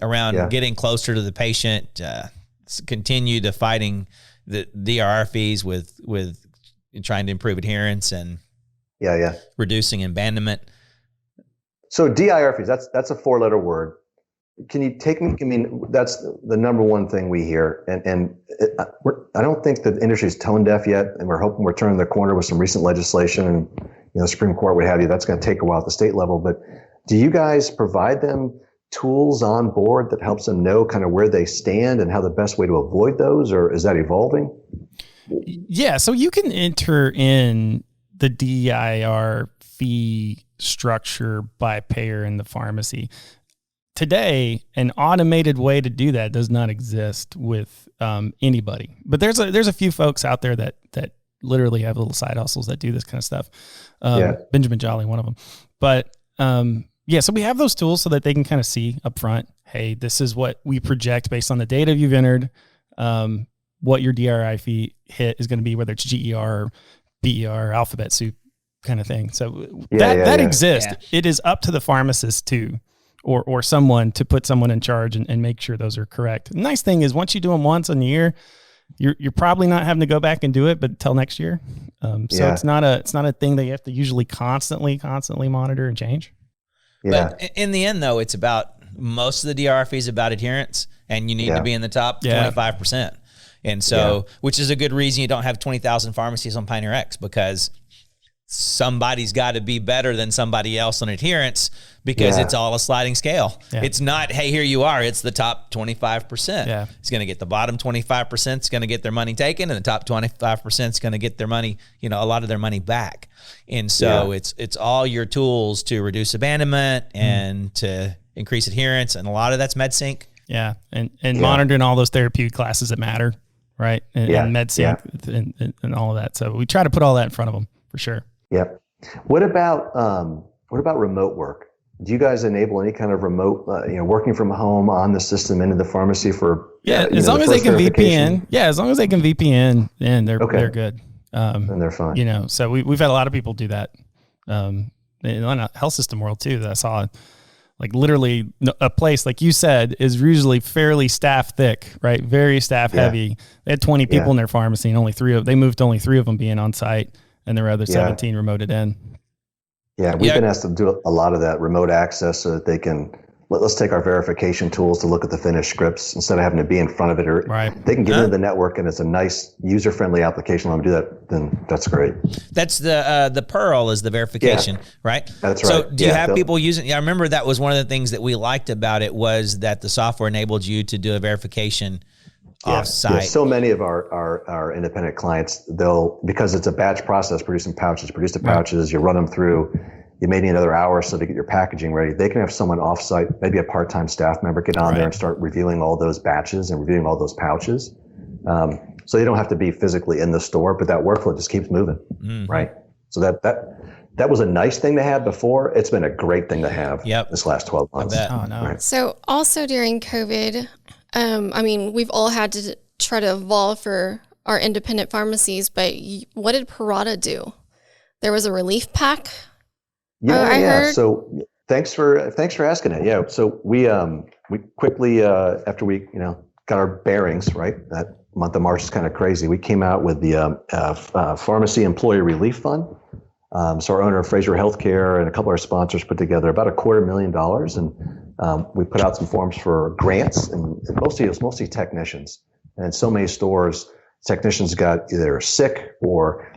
Around getting closer to the patient, continue to fighting the DRR fees with trying to improve adherence and reducing abandonment. So DIR fees, that's a 4-letter word. Can you take me? I mean, that's the number one thing we hear, and I don't think the industry is tone deaf yet, and we're hoping we're turning the corner with some recent legislation, and the Supreme Court would have you. That's going to take a while at the state level, but do you guys provide them tools on board that helps them know kind of where they stand and how the best way to avoid those, or is that evolving? Yeah, so you can enter in the DIR fee structure by payer in the pharmacy. Today, an automated way to do that does not exist with anybody. But there's a few folks out there that literally have little side hustles that do this kind of stuff. Benjamin Jolly, one of them. But so we have those tools so that they can kind of see up front, hey, this is what we project based on the data you've entered, what your DRI fee hit is going to be, whether it's GER or BER, alphabet soup kind of thing. So that exists. Yeah. It is up to the pharmacist or someone to put someone in charge and make sure those are correct. The nice thing is once you do them once in a year, you're probably not having to go back and do it, but until next year. So it's not a thing that you have to usually constantly monitor and change. Yeah. But in the end, though, it's about most of the DRR fees about adherence, and you need to be in the top 25%. And so, which is a good reason you don't have 20,000 pharmacies on PioneerRx, because somebody's got to be better than somebody else on adherence because it's all a sliding scale. Yeah. It's not, hey, here you are. It's the top 25%. Yeah. It's going to get the bottom 25%. It's going to get their money taken, and the top 25% is going to get their money, a lot of their money back. And so it's all your tools to reduce abandonment and to increase adherence. And a lot of that's Medsync. Yeah. And monitoring all those therapeutic classes that matter. Right. And Medsync and all of that. So we try to put all that in front of them for sure. Yep. What about remote work? Do you guys enable any kind of remote, working from home on the system into the pharmacy for? As long as they can VPN. Yeah, as long as they can VPN, then they're good. And they're fine. So we've had a lot of people do that in the health system world too. That I saw, like literally a place like you said is usually fairly staff thick, right? Very staff heavy. They had 20 people in their pharmacy, and they moved to only 3 of them being on site, and there were other 17 remoted in. Yeah, we've been asked to do a lot of that remote access so that they can, let's take our verification tools to look at the finished scripts instead of having to be in front of it. Or they can get into the network and it's a nice user-friendly application. Let them do that, then that's great. That's the Pearl is the verification, right? That's right. So do you have people using, I remember that was one of the things that we liked about it was that the software enabled you to do a verification off-site. Yeah. So many of our independent clients, because it's a batch process, produce the pouches, you run them through, you may need another hour or so to get your packaging ready. They can have someone off-site, maybe a part-time staff member, get on there and start reviewing all those batches and reviewing all those pouches. So you don't have to be physically in the store, but that workflow just keeps moving, right? So that was a nice thing to have before. It's been a great thing to have this last 12 months. Oh, no. Right? So also during COVID, we've all had to try to evolve for our independent pharmacies, but what did Parata do? There was a relief pack. I heard. So thanks for asking it. Yeah. So we quickly after we got our bearings right, that month of March is kind of crazy. We came out with the Pharmacy Employee Relief Fund. So our owner, Fraser Healthcare, and a couple of our sponsors put together about $250,000, and we put out some forms for grants, and it was mostly technicians. And in so many stores, technicians got either sick or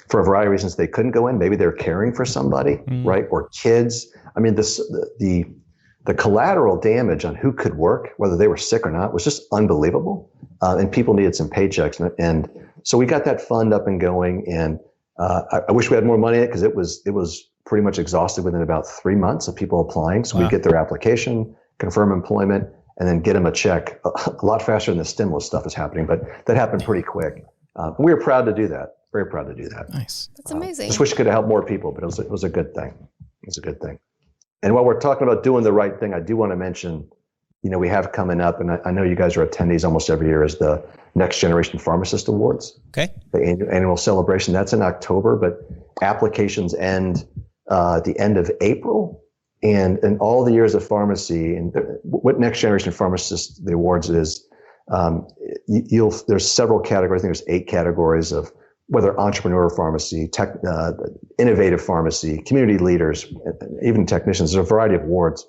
for a variety of reasons they couldn't go in. Maybe they're caring for somebody, right? Or kids. I mean, the collateral damage on who could work, whether they were sick or not, was just unbelievable. And people needed some paychecks. And so we got that fund up and going. And I wish we had more money in it because it was pretty much exhausted within about 3 months of people applying. So we get their application, confirm employment, and then get them a check a lot faster than the stimulus stuff is happening. But that happened pretty quick. We were proud to do that. Very proud to do that. Nice. That's amazing. Just wish it could have helped more people, but it was a good thing. It was a good thing. And while we're talking about doing the right thing, I do want to mention, we have coming up, and I know you guys are attendees almost every year, is the Next Generation Pharmacist Awards. Okay. The annual celebration. That's in October, but applications end the end of April. And in all the years of pharmacy, and what Next Generation Pharmacist, the awards is, there's several categories. I think there's 8 categories of whether entrepreneur pharmacy, innovative pharmacy, community leaders, even technicians. There's a variety of awards.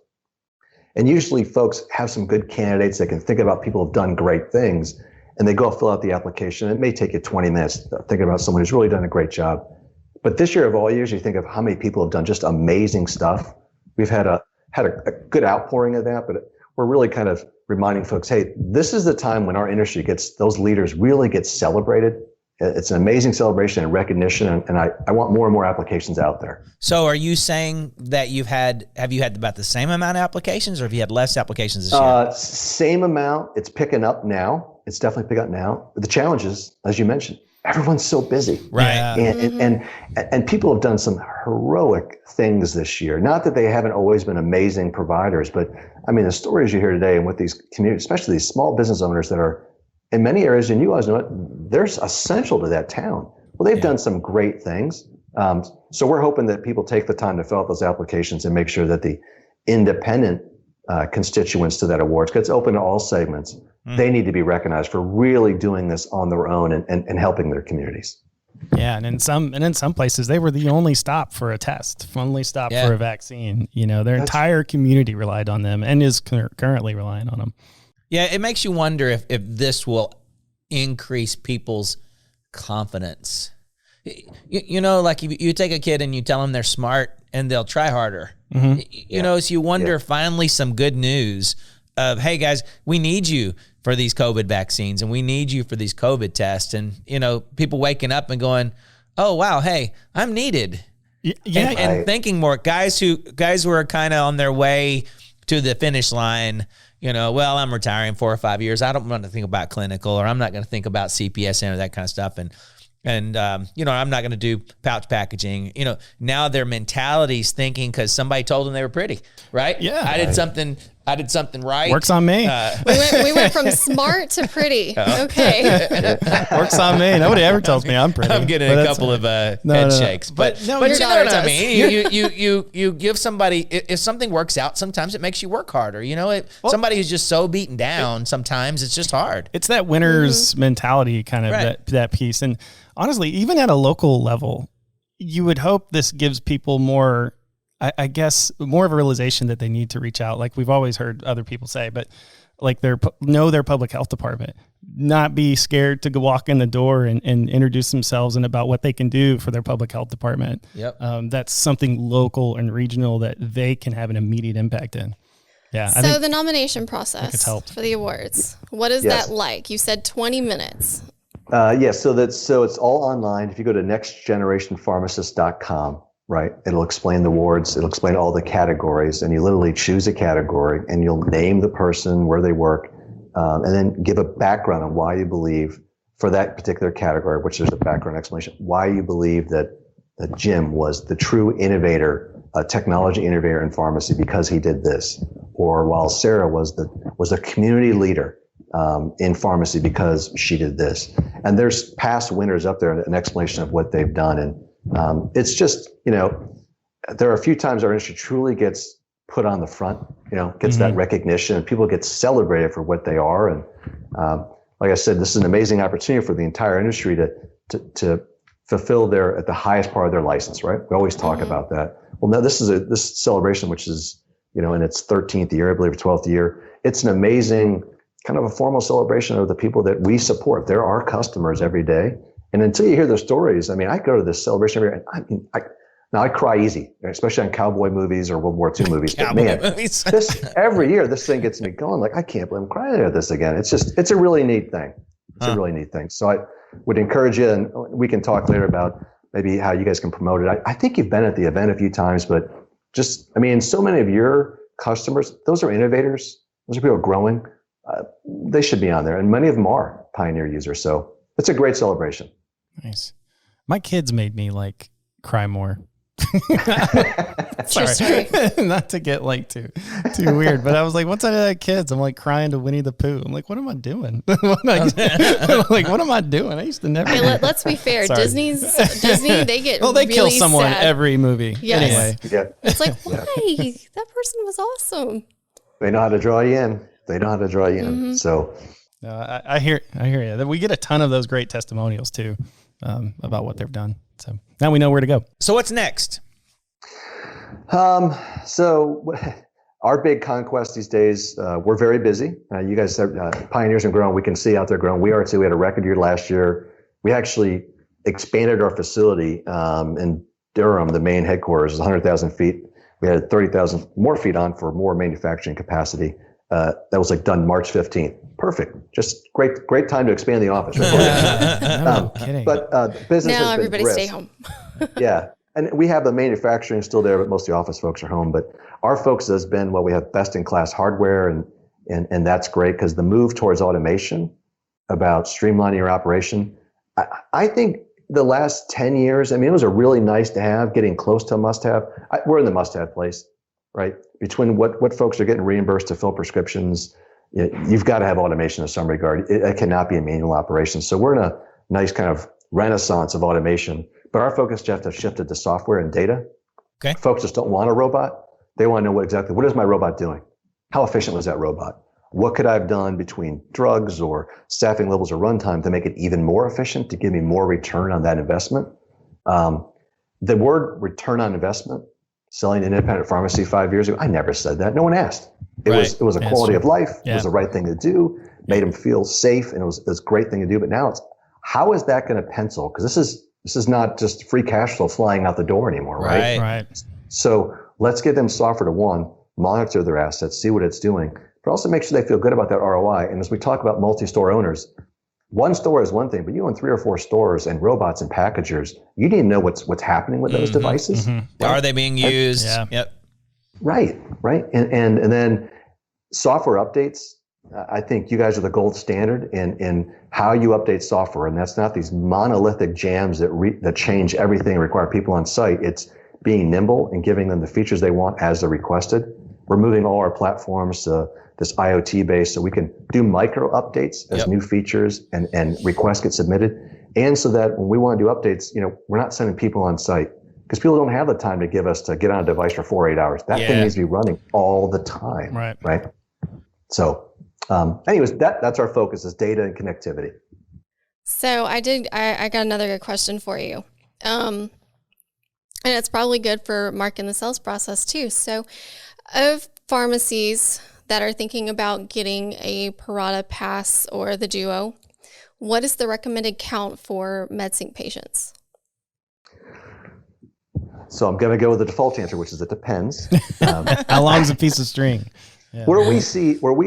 And usually folks have some good candidates. They can think about people who've done great things, and they go fill out the application. It may take you 20 minutes thinking about someone who's really done a great job. But this year of all years, you think of how many people have done just amazing stuff. We've had a good outpouring of that, but we're really kind of reminding folks, hey, this is the time when our industry those leaders really get celebrated. It's an amazing celebration and recognition, and I want more and more applications out there. So are you saying that have you had about the same amount of applications, or have you had less applications this year? Same amount. It's picking up now. It's definitely picking up now. But the challenge is, as you mentioned, everyone's so busy. Right. And people have done some heroic things this year. Not that they haven't always been amazing providers, but I mean, the stories you hear today and with these communities, especially these small business owners that are in many areas, and you guys know it, they're essential to that town. Well, they've done some great things. So we're hoping that people take the time to fill out those applications and make sure that the independent constituents to that awards, because it's open to all segments, they need to be recognized for really doing this on their own and helping their communities. Yeah, and in some places they were the only stop for a test, only stop for a vaccine. Their entire community relied on them and is currently relying on them. Yeah, it makes you wonder if this will increase people's confidence. You know, like you take a kid and you tell them they're smart and they'll try harder. Mm-hmm. You know, so you wonder finally some good news of, hey guys, we need you for these COVID vaccines and we need you for these COVID tests. And, you know, people waking up and going, oh, wow, hey, I'm needed. Yeah. And thinking more guys who are kind of on their way to the finish line, you know, well, I'm retiring 4 or 5 years. I don't want to think about clinical, or I'm not going to think about CPSN or that kind of stuff. And you know, I'm not going to do pouch packaging. You know, now their mentality's thinking because somebody told them they were pretty, right? Yeah. I did something right. Works on me. We went from smart to pretty. Okay. Works on me. Nobody ever tells me I'm pretty. I'm getting a couple of head shakes. But you know what I mean? You give somebody, if something works out, sometimes it makes you work harder. You know, somebody who's just so beaten down, sometimes it's just hard. It's that winner's mentality kind of that piece. And honestly, even at a local level, you would hope this gives people more, I guess, more of a realization that they need to reach out. Like we've always heard other people say, but like know their public health department, not be scared to go walk in the door and introduce themselves and about what they can do for their public health department. Yep. That's something local and regional that they can have an immediate impact in. Yeah. So the nomination process for the awards, what is that like? You said 20 minutes. So it's all online. If you go to nextgenerationpharmacist.com, right, it'll explain the awards, it'll explain all the categories, and you literally choose a category and you'll name the person, where they work, and then give a background on why you believe for that particular category, which is a background explanation, why you believe that Jim was the true innovator, technology innovator in pharmacy because he did this, or while Sarah was a community leader in pharmacy because she did this. And there's past winners up there, an explanation of what they've done. And it's just, you know, there are a few times our industry truly gets put on the front, you know, gets that recognition, and people get celebrated for what they are. And like I said, this is an amazing opportunity for the entire industry to fulfill at the highest part of their license, right? We always talk about that. Well, now this celebration, which is, you know, in its 13th year, I believe, 12th year. It's an amazing kind of a formal celebration of the people that we support. They're our customers every day. And until you hear the stories, I mean, I go to this celebration every year, and I cry easy, especially on cowboy movies or World War II movies. But man, every year this thing gets me going. Like, I can't believe I'm crying at this again. It's a really neat thing. It's a really neat thing. So I would encourage you, and we can talk later about maybe how you guys can promote it. I think you've been at the event a few times, but just, I mean, so many of your customers, those are innovators. Those are people growing. They should be on there, and many of them are Pioneer users. So it's a great celebration. Nice. My kids made me like cry more. Sorry. Not to get like too weird, but I was like, once I had kids, I'm like crying to Winnie the Pooh. I'm like, what am I doing? What am I doing? I used to never. Hey, let's be fair. Disney, they get they really kill someone sad. Every movie. Yes. Anyway, it's like, why? That person was awesome. They know how to draw you in. So I hear you. We get a ton of those great testimonials too, about what they've done. So now we know where to go. So what's next? So our big conquest these days, we're very busy. You guys have Pioneers and growing. We can see out there growing. We are too. We had a record year last year. We actually expanded our facility in Durham, the main headquarters, is 100,000 feet. We had 30,000 more feet on for more manufacturing capacity. That was like done March 15th. Perfect. Just great time to expand the office. No kidding. But business now has everybody been stay home. Yeah. And we have the manufacturing still there, but most of the office folks are home. But our focus has been, we have best-in-class hardware, and that's great because the move towards automation, about streamlining your operation, I think the last 10 years, I mean, it was a really nice to have, getting close to a must-have. We're in the must-have place, right? Between what folks are getting reimbursed to fill prescriptions, you've got to have automation in some regard. It cannot be a manual operation. So we're in a nice kind of renaissance of automation. But our focus, Jeff, has shifted to software and data. Okay. Folks just don't want a robot. They want to know what is my robot doing? How efficient was that robot? What could I have done between drugs or staffing levels or runtime to make it even more efficient, to give me more return on that investment? The word return on investment, selling an independent pharmacy 5 years ago, I never said that. No one asked. It was a quality of life. Yeah. It was the right thing to do. Made them feel safe, and it was a great thing to do. But now it's, how is that going to pencil? Because this is This is not just free cash flow flying out the door anymore, right? Right. So let's give them software to, one, monitor their assets, see what it's doing, but also make sure they feel good about that ROI. And as we talk about multi-store owners, one store is one thing, but you own 3 or 4 stores and robots and packagers, you need to know what's happening with those devices. Right? Are they being used? Yep. Right. And then software updates. I think you guys are the gold standard in how you update software. And that's not these monolithic jams that change everything and require people on site. It's being nimble and giving them the features they want as they're requested. We're moving all our platforms to this IoT base so we can do micro updates as new features and requests get submitted. And so that when we want to do updates, we're not sending people on site because people don't have the time to get on a device for 4 or 8 hours. That thing needs to be running all the time. Right. So, anyways, that's our focus is data and connectivity. So I got another good question for you. And it's probably good for Mark in the sales process too. So of pharmacies that are thinking about getting a Parata Pass or the Duo, what is the recommended count for Medsync patients? So I'm going to go with the default answer, which is it depends. How long's a piece of string? Yeah. Where we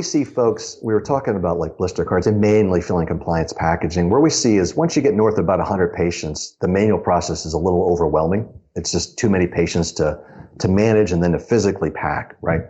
see folks, we were talking about like blister cards and mainly filling compliance packaging. Where we see is once you get north of about 100 patients, the manual process is a little overwhelming. It's just too many patients to manage and then to physically pack, right?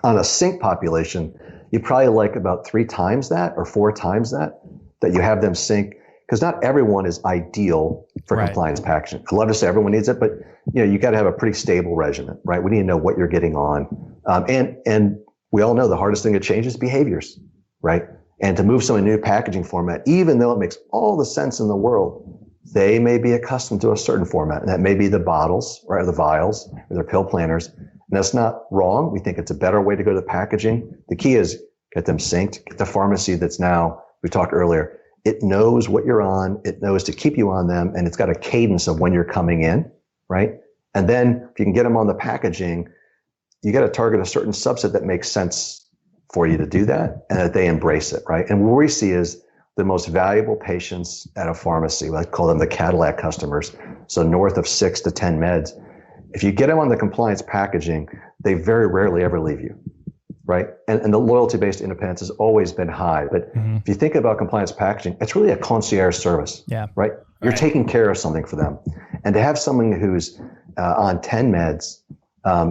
On a sync population, you probably like about 3 times that or 4 times that you have them sync, because not everyone is ideal for compliance packaging. I love to say everyone needs it, but you got to have a pretty stable regimen, right? We need to know what you're getting on. And we all know the hardest thing to change is behaviors, right? And to move some new packaging format, even though it makes all the sense in the world, they may be accustomed to a certain format, and that may be the bottles, right, or the vials, or their pill planners. And that's not wrong. We think it's a better way to go to the packaging. The key is get them synced, get the pharmacy that's now, we talked earlier, it knows what you're on, it knows to keep you on them, and it's got a cadence of when you're coming in, right? And then if you can get them on the packaging, you got to target a certain subset that makes sense for you to do that and that they embrace it, right? And what we see is the most valuable patients at a pharmacy, I call them the Cadillac customers, so north of 6 to 10 meds. If you get them on the compliance packaging, they very rarely ever leave you, right? And the loyalty-based independence has always been high. But if you think about compliance packaging, it's really a concierge service, right? You're taking care of something for them. And to have someone who's on 10 meds,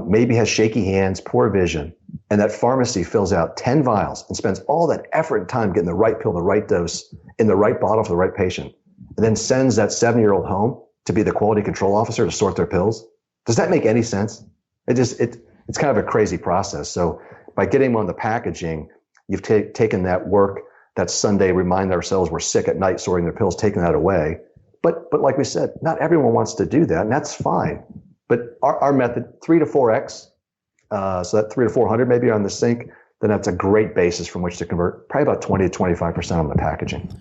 maybe has shaky hands, poor vision, and that pharmacy fills out 10 vials and spends all that effort and time getting the right pill, the right dose, in the right bottle for the right patient, and then sends that 7-year-old home to be the quality control officer to sort their pills. Does that make any sense? It's kind of a crazy process. So by getting them on the packaging, you've taken that work, that Sunday, remind ourselves we're sick at night sorting their pills, taking that away. But like we said, not everyone wants to do that, and that's fine. But our method, 3 to 4x, so that 3 to 400 maybe on the sync, then that's a great basis from which to convert probably about 20 to 25% on the packaging.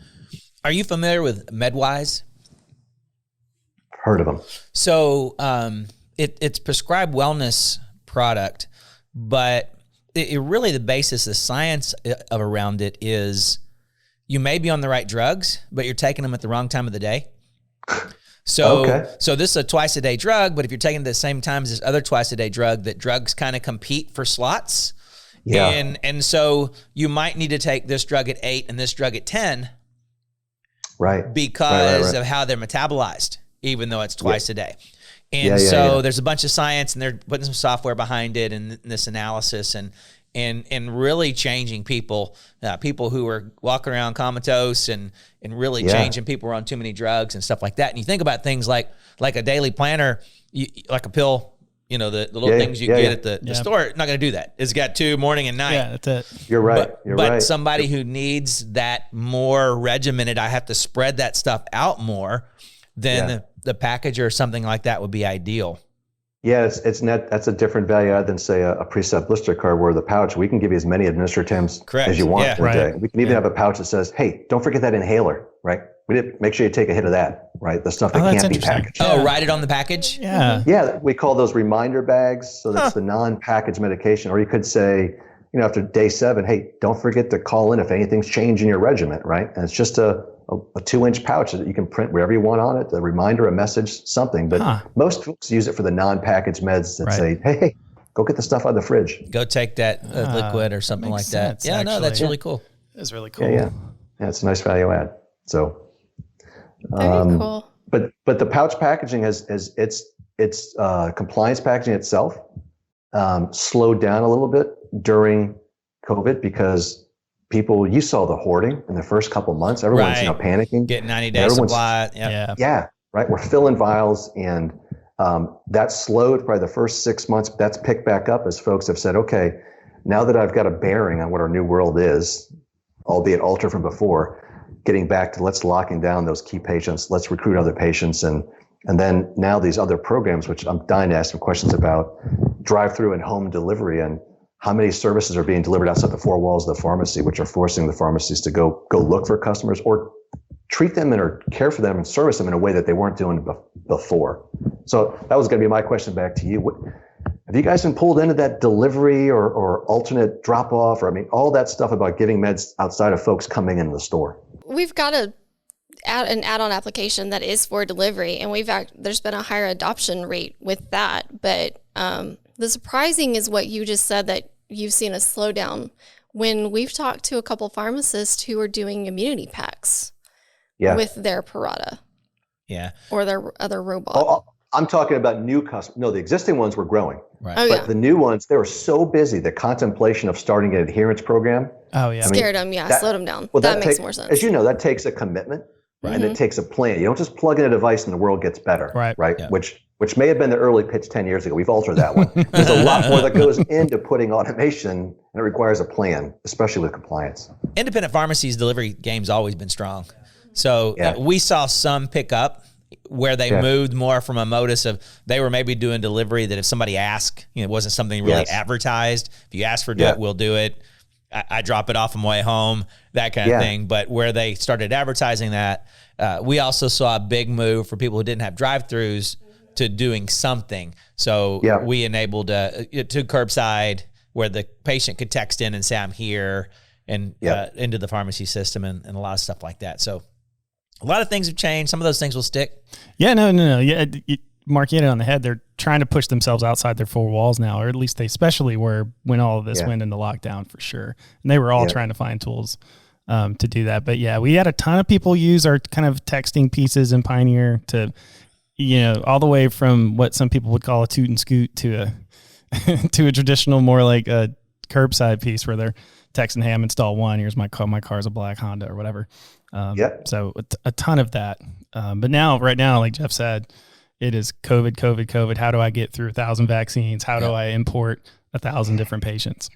Are you familiar with Medwise? Heard of them. So it's prescribed wellness product, but it really the basis, the science around it is you may be on the right drugs, but you're taking them at the wrong time of the day. So this is a twice a day drug, but if you're taking it at the same time as this other twice a day drug, that drugs kind of compete for slots. Yeah. And so you might need to take this drug at 8 and this drug at 10. Right. Because of how they're metabolized, even though it's twice a day. And there's a bunch of science, and they're putting some software behind it and this analysis and really changing people who are walking around comatose and really changing people who are on too many drugs and stuff like that. And you think about things like a daily planner, like a pill, the little things you get at the store, not going to do that. It's got 2 morning and night. Yeah, that's it. You're right. But somebody who needs that more regimented, I have to spread that stuff out more, then the package or something like that would be ideal. Yeah, that's a different value add than say a preset blister card where the pouch, we can give you as many administratives as you want per day. We can even have a pouch that says, hey, don't forget that inhaler, right? Make sure you take a hit of that, right? The stuff that can't be packaged. Oh, write it on the package? Yeah, we call those reminder bags. So that's the non-packaged medication. Or you could say, after day 7, hey, don't forget to call in if anything's changed in your regimen, right? And it's just a 2-inch pouch that you can print whatever you want on it, a reminder, a message, something. But most folks use it for the non-packaged meds that say, hey, go get the stuff out of the fridge. Go take that liquid or something like that. Yeah, actually. No, that's really cool. That's really cool. Yeah, it's a nice value add. So, very cool. But the pouch packaging has its compliance packaging itself slowed down a little bit during COVID because you saw the hoarding in the first couple months. Everyone's panicking. Get 90 days supply. Yeah, right. We're filling vials, and that slowed probably the first 6 months. But that's picked back up as folks have said, okay, now that I've got a bearing on what our new world is, albeit altered from before, getting back to let's locking down those key patients, let's recruit other patients, and then now these other programs, which I'm dying to ask some questions about, drive-through and home delivery, and how many services are being delivered outside the 4 walls of the pharmacy, which are forcing the pharmacies to go look for customers or treat them or care for them and service them in a way that they weren't doing before. So that was going to be my question back to you. Have you guys been pulled into that delivery or alternate drop-off, or all that stuff about giving meds outside of folks coming into the store? We've got an add-on application that is for delivery, and there's been a higher adoption rate with that. But the surprising is what you just said, that you've seen a slowdown when we've talked to a couple pharmacists who are doing immunity packs with their Parata. Yeah. Or their other robot. Oh, I'm talking about new customers. No, the existing ones were growing. Right. Oh, but the new ones, they were so busy, the contemplation of starting an adherence program. Oh, yeah. Scared them, slowed them down. Well, that makes more sense. As you know, that takes a commitment, right? And it takes a plan. You don't just plug in a device and the world gets better, right? Yeah. Which may have been the early pitch 10 years ago. We've altered that one. There's a lot more that goes into putting automation, and it requires a plan, especially with compliance. Independent pharmacies delivery game's always been strong. So we saw some pick up where they moved more from a modus of they were maybe doing delivery that if somebody asked, it wasn't something really advertised. If you ask for it, we'll do it. I drop it off on my way home, that kind of thing. But where they started advertising that, we also saw a big move for people who didn't have drive-thrus to doing something. So we enabled to curbside where the patient could text in and say, I'm here, and into the pharmacy system and a lot of stuff like that. So a lot of things have changed. Some of those things will stick. Yeah, no. Yeah, Mark, you hit it on the head. They're trying to push themselves outside their 4 walls now, or at least they especially were when all of this went into lockdown for sure. And they were all trying to find tools to do that. But yeah, we had a ton of people use our kind of texting pieces in Pioneer to, all the way from what some people would call a toot and scoot to a traditional, more like a curbside piece where they're texting, hey, I'm install 1. Here's my car. My car's a black Honda or whatever. So a ton of that. But right now, like Jeff said, it is COVID. How do I get through 1,000 vaccines? How do I import 1,000 different patients?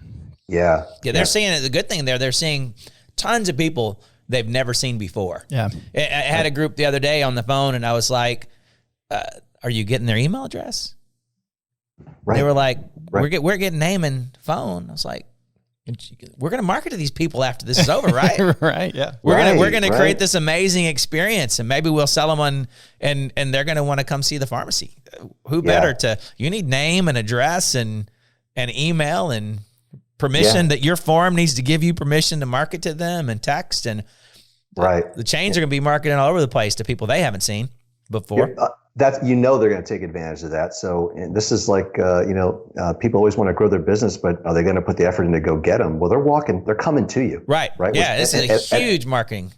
Yeah, they're seeing it. The good thing they're seeing tons of people they've never seen before. Yeah. I had a group the other day on the phone, and I was like, are you getting their email address? Right. They were like, we're getting name and phone. I was like, we're going to market to these people after this is over, right? Right. Yeah. We're going to create this amazing experience, and maybe we'll sell them on, and they're going to want to come see the pharmacy. Who better you need name and address and email and permission that your form needs to give you permission to market to them and text. And the chains are going to be marketing all over the place to people they haven't seen before. They're going to take advantage of that. So this is like, people always want to grow their business, but are they going to put the effort in to go get them? Well, they're coming to you. Right. Yeah. This is a huge marketing.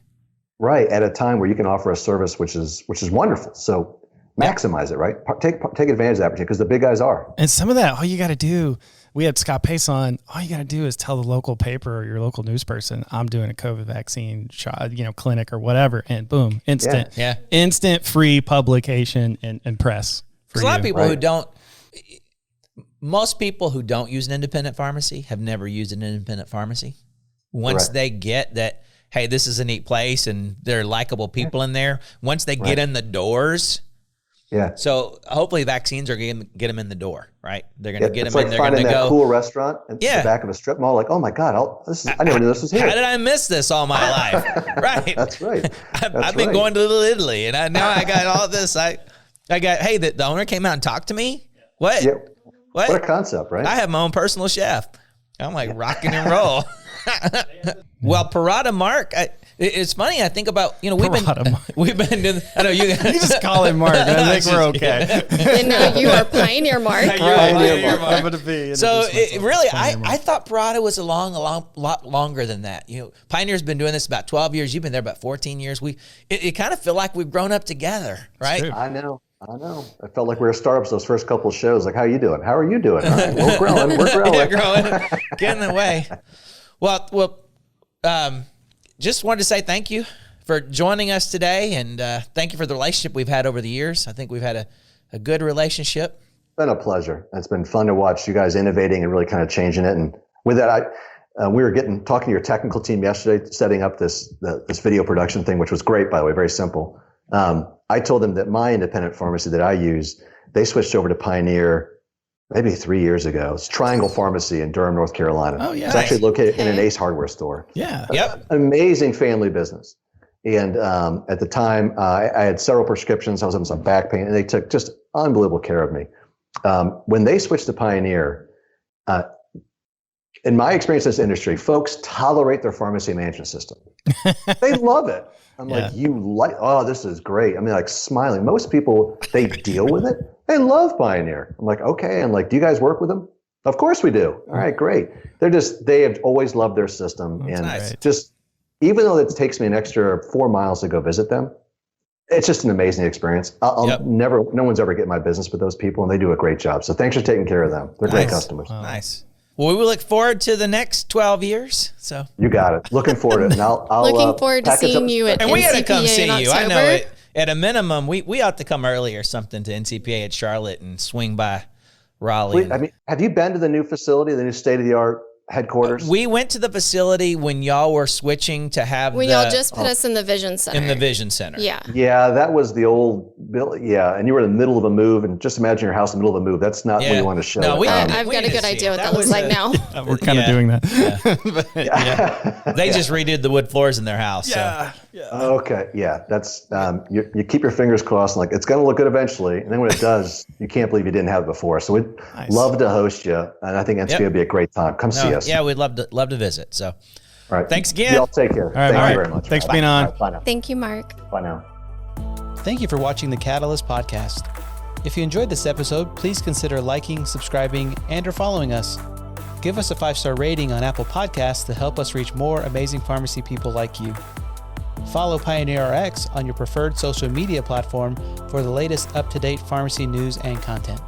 Right. At a time where you can offer a service, which is wonderful. So maximize it, right? Take advantage of that opportunity because the big guys are. And some of that, all you got to do, we had Scott Pace on, all you got to do is tell the local paper or your local news person, I'm doing a COVID vaccine shot, clinic or whatever. And boom, instant free publication and press. Because a lot of people most people who don't use an independent pharmacy have never used an independent pharmacy. Once they get that, hey, this is a neat place and there are likable people in there. Once they get in the doors. Yeah. So hopefully vaccines are going to get them in the door, right? They're going to get them like in. They're going to go. Finding that cool restaurant in the back of a strip mall. Like, oh my God, I never knew this was here. How did I miss this all my life? Right. That's right. I've been going to Little Italy, and now I got all this. I got. Hey, the owner came out and talked to me. What? Yeah. What a concept, right? I have my own personal chef. I'm like rocking and roll. Well, Parata Mark, it's funny. I think about, we've been doing, I know you just call him Mark. I think we're okay. And now you are Pioneer Mark. Pioneer Mark. I'm going to be. So I thought Parata was a lot longer than that. Pioneer's been doing this about 12 years. You've been there about 14 years. It kind of feel like we've grown up together, right? I know. I felt like we were startups those first couple of shows. Like, how you doing? How are you doing? All right, we're growing. We're growing. Get in the way. Well, just wanted to say thank you for joining us today, and thank you for the relationship we've had over the years. I think we've had a good relationship. It's been a pleasure. It's been fun to watch you guys innovating and really kind of changing it. And with that, we were talking to your technical team yesterday, setting up this video production thing, which was great, by the way, very simple. I told them that my independent pharmacy that I use, they switched over to Pioneer maybe 3 years ago. It's Triangle Pharmacy in Durham, North Carolina. Oh, yeah. It's actually located in an Ace Hardware store. Yeah. Yep. Amazing family business. And at the time, I had several prescriptions. I was having some back pain, and they took just unbelievable care of me. When they switched to Pioneer, in my experience in this industry, folks tolerate their pharmacy management system. They love it. I'm like, this is great. I mean, like smiling. Most people, they deal with it. They love Pioneer. I'm like, okay. I'm like, do you guys work with them? Of course we do. All right, great. They have always loved their system. That's and nice. Just, even though it takes me an extra 4 miles to go visit them, it's just an amazing experience. No one's ever get my business with those people, and they do a great job. So thanks for taking care of them. They're great customers. Wow. Nice. Well, we will look forward to the next 12 years. So you got it. Looking forward to it. And I'll looking forward to seeing you at NCPA. And we got to come see you. I know it. At a minimum, we ought to come early or something to NCPA at Charlotte and swing by Raleigh. Have you been to the new facility, the new state-of-the-art headquarters? We went to the facility when y'all were switching to have y'all just put us in the Vision Center. In the Vision Center. Yeah. Yeah, that was the old building. Yeah, and you were in the middle of a move, and just imagine your house in the middle of a move. That's not what you want to show. No, I've got a good idea what that looks like now. We're kind of doing that. They just redid the wood floors in their house. Yeah. Okay. Yeah. That's you keep your fingers crossed. Like it's going to look good eventually, and then when it does, you can't believe you didn't have it before. So we'd love to host you, and I think NCPA would be a great time. Come see us. Yeah, we'd love to visit. So, all right. Thanks again. Y'all take care. Thank you very much. Thanks for being on. Right, bye now. Thank you, Mark. Bye now. Thank you for watching the Catalyst podcast. If you enjoyed this episode, please consider liking, subscribing, and/or following us. Give us a 5-star rating on Apple Podcasts to help us reach more amazing pharmacy people like you. Follow PioneerRx on your preferred social media platform for the latest up-to-date pharmacy news and content.